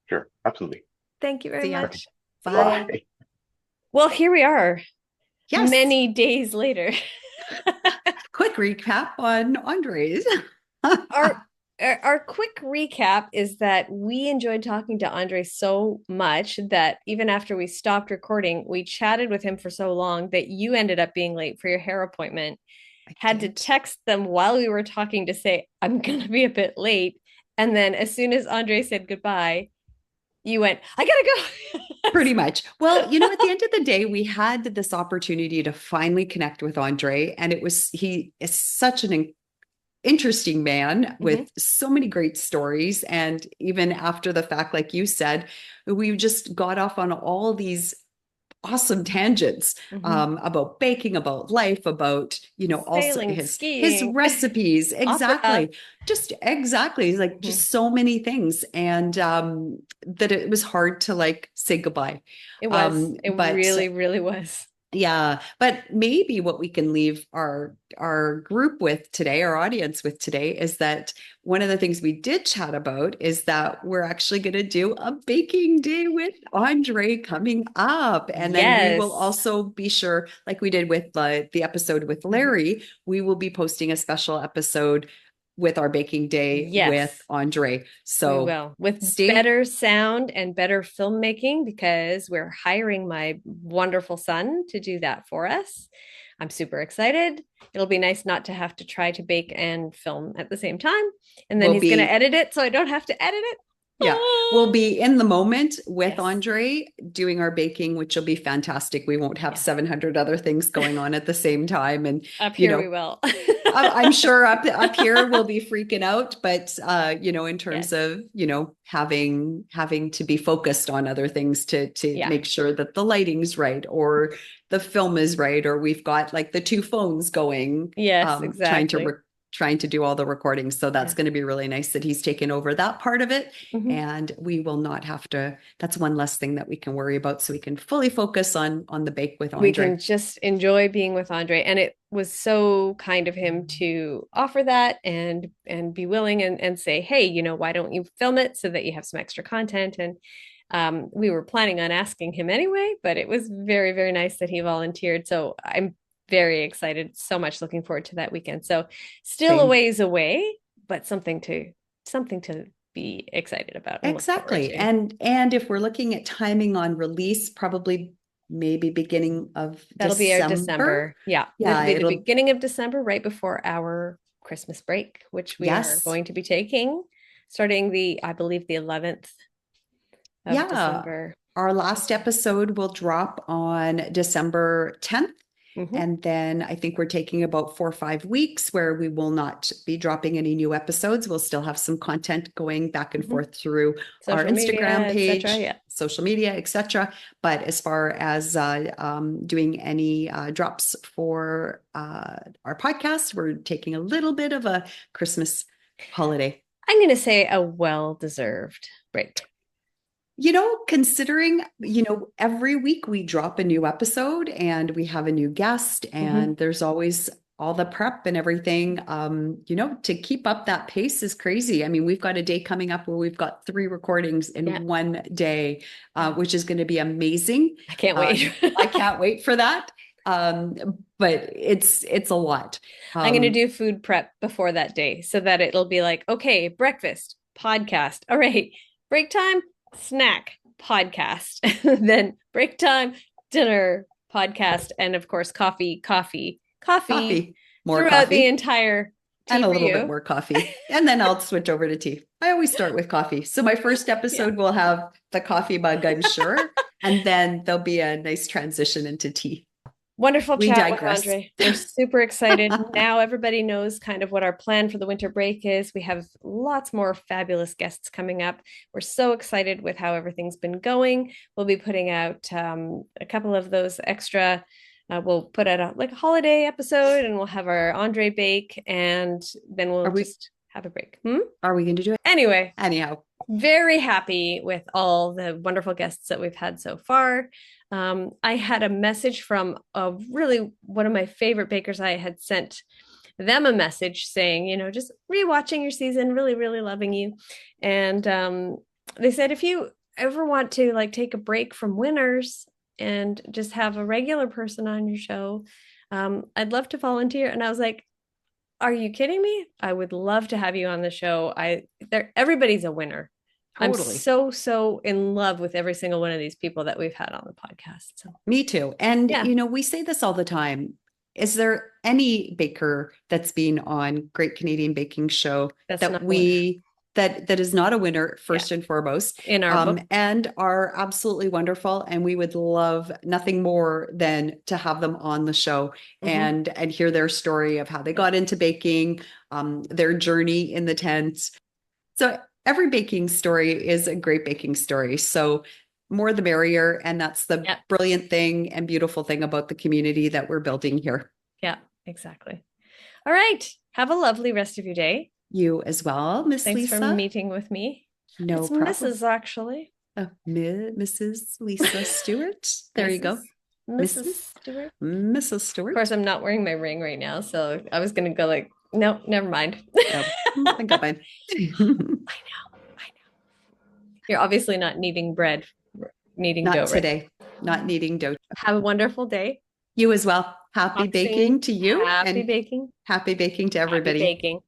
Sure. Absolutely. Thank you very much. Bye. Well, here we are. Yes. Many days later. Quick recap on Andrei's. Our quick recap is that we enjoyed talking to Andrei so much that even after we stopped recording, we chatted with him for so long that you ended up being late for your hair appointment. Had to text them while we were talking to say, I'm going to be a bit late. And then as soon as Andrei said goodbye, you went, I gotta go. Pretty much. Well, you know, at the end of the day, we had this opportunity to finally connect with Andrei, and he is such an interesting man with so many great stories. And even after the fact, like you said, we just got off on all these awesome tangents about baking, about life, about, you know, sailing, also his skiing, recipes. Exactly. Just exactly. Like just so many things. And that it was hard to like say goodbye. It was. It really, really was. Yeah, but maybe what we can leave our group with today, our audience with today, is that one of the things we did chat about is that we're actually going to do a baking day with Andrei coming up. And then we will also be sure, like we did with the episode with Larry, we will be posting a special episode with our baking day with Andrei. So we will, with better sound and better filmmaking, because we're hiring my wonderful son to do that for us. I'm super excited. It'll be nice not to have to try to bake and film at the same time. And then he's going to edit it so I don't have to edit it. Yeah, we'll be in the moment with Andrei doing our baking, which will be fantastic. We won't have 700 other things going on at the same time. And up here, we will. I'm sure up here we'll be freaking out, but you know, in terms of, you know, having to be focused on other things to make sure that the lighting's right, or the film is right, or we've got like the two phones going. Yes, exactly. Trying to do all the recordings. So that's going to be really nice that he's taken over that part of it. And we will not have to, that's one less thing that we can worry about. So we can fully focus on the bake with Andrei. We can just enjoy being with Andrei. And it was so kind of him to offer that and be willing and say, hey, you know, why don't you film it so that you have some extra content? And we were planning on asking him anyway, but it was very, very nice that he volunteered. So I'm very excited, so much looking forward to that weekend. So still a ways away, but something to be excited about. Exactly. And if we're looking at timing on release, probably maybe beginning of that'll be our December. Yeah. It'll be the beginning of December, right before our Christmas break, which we are going to be taking starting I believe the 11th of December. Our last episode will drop on December 10th. And then I think we're taking about 4 or 5 weeks where we will not be dropping any new episodes. We'll still have some content going back and forth through our Instagram page, social media, etc. But as far as doing any drops for our podcast, we're taking a little bit of a Christmas holiday. I'm going to say a well-deserved break. You know, considering, you know, every week we drop a new episode and we have a new guest and there's always all the prep and everything, you know, to keep up that pace is crazy. I mean, we've got a day coming up where we've got 3 recordings in one day, which is going to be amazing. I can't wait. I can't wait for that. But it's a lot. I'm going to do food prep before that day so that it'll be like, okay, breakfast, podcast. All right, break time. Snack, podcast, then break time, dinner, podcast, and of course coffee more throughout coffee. The entire tea and a little bit more coffee, and then I'll switch over to tea. I always start with coffee, so my first episode will have the coffee mug, I'm sure, and then there'll be a nice transition into tea. Wonderful chat with Andrei. We're super excited. Now everybody knows kind of what our plan for the winter break is. We have lots more fabulous guests coming up. We're so excited with how everything's been going. We'll be putting out a couple of those extra. We'll put out a holiday episode, and we'll have our Andrei bake, and then we'll just have a break. Are we going to do it? Anyhow, very happy with all the wonderful guests that we've had so far. I had a message from one of my favorite bakers. I had sent them a message saying, you know, just rewatching your season, really, really loving you. And they said, if you ever want to like take a break from winners and just have a regular person on your show, I'd love to volunteer. And I was like, are you kidding me? I would love to have you on the show. Everybody's a winner. Totally. I'm so in love with every single one of these people that we've had on the podcast. So. Me too. And, you know, we say this all the time. Is there any baker that's been on Great Canadian Baking Show that we that is not a winner first and foremost in our book, and are absolutely wonderful. And we would love nothing more than to have them on the show and hear their story of how they got into baking, their journey in the tent. So every baking story is a great baking story. So more the merrier. And that's the brilliant thing and beautiful thing about the community that we're building here. Yeah, exactly. All right. Have a lovely rest of your day. You as well, Miss Lisa. Thanks for meeting with me. No it's problem. Mrs. actually. Mrs. Lisa Stewart. There you go. Mrs. Stewart. Mrs. Stewart. Of course, I'm not wearing my ring right now, so I was going to go like, no, never mind. I think I'm fine. I know. You're obviously not kneading bread, kneading dough. Not today. Not kneading dough. Have a wonderful day. You as well. Happy baking to you. Happy baking. Happy baking to everybody. Happy baking.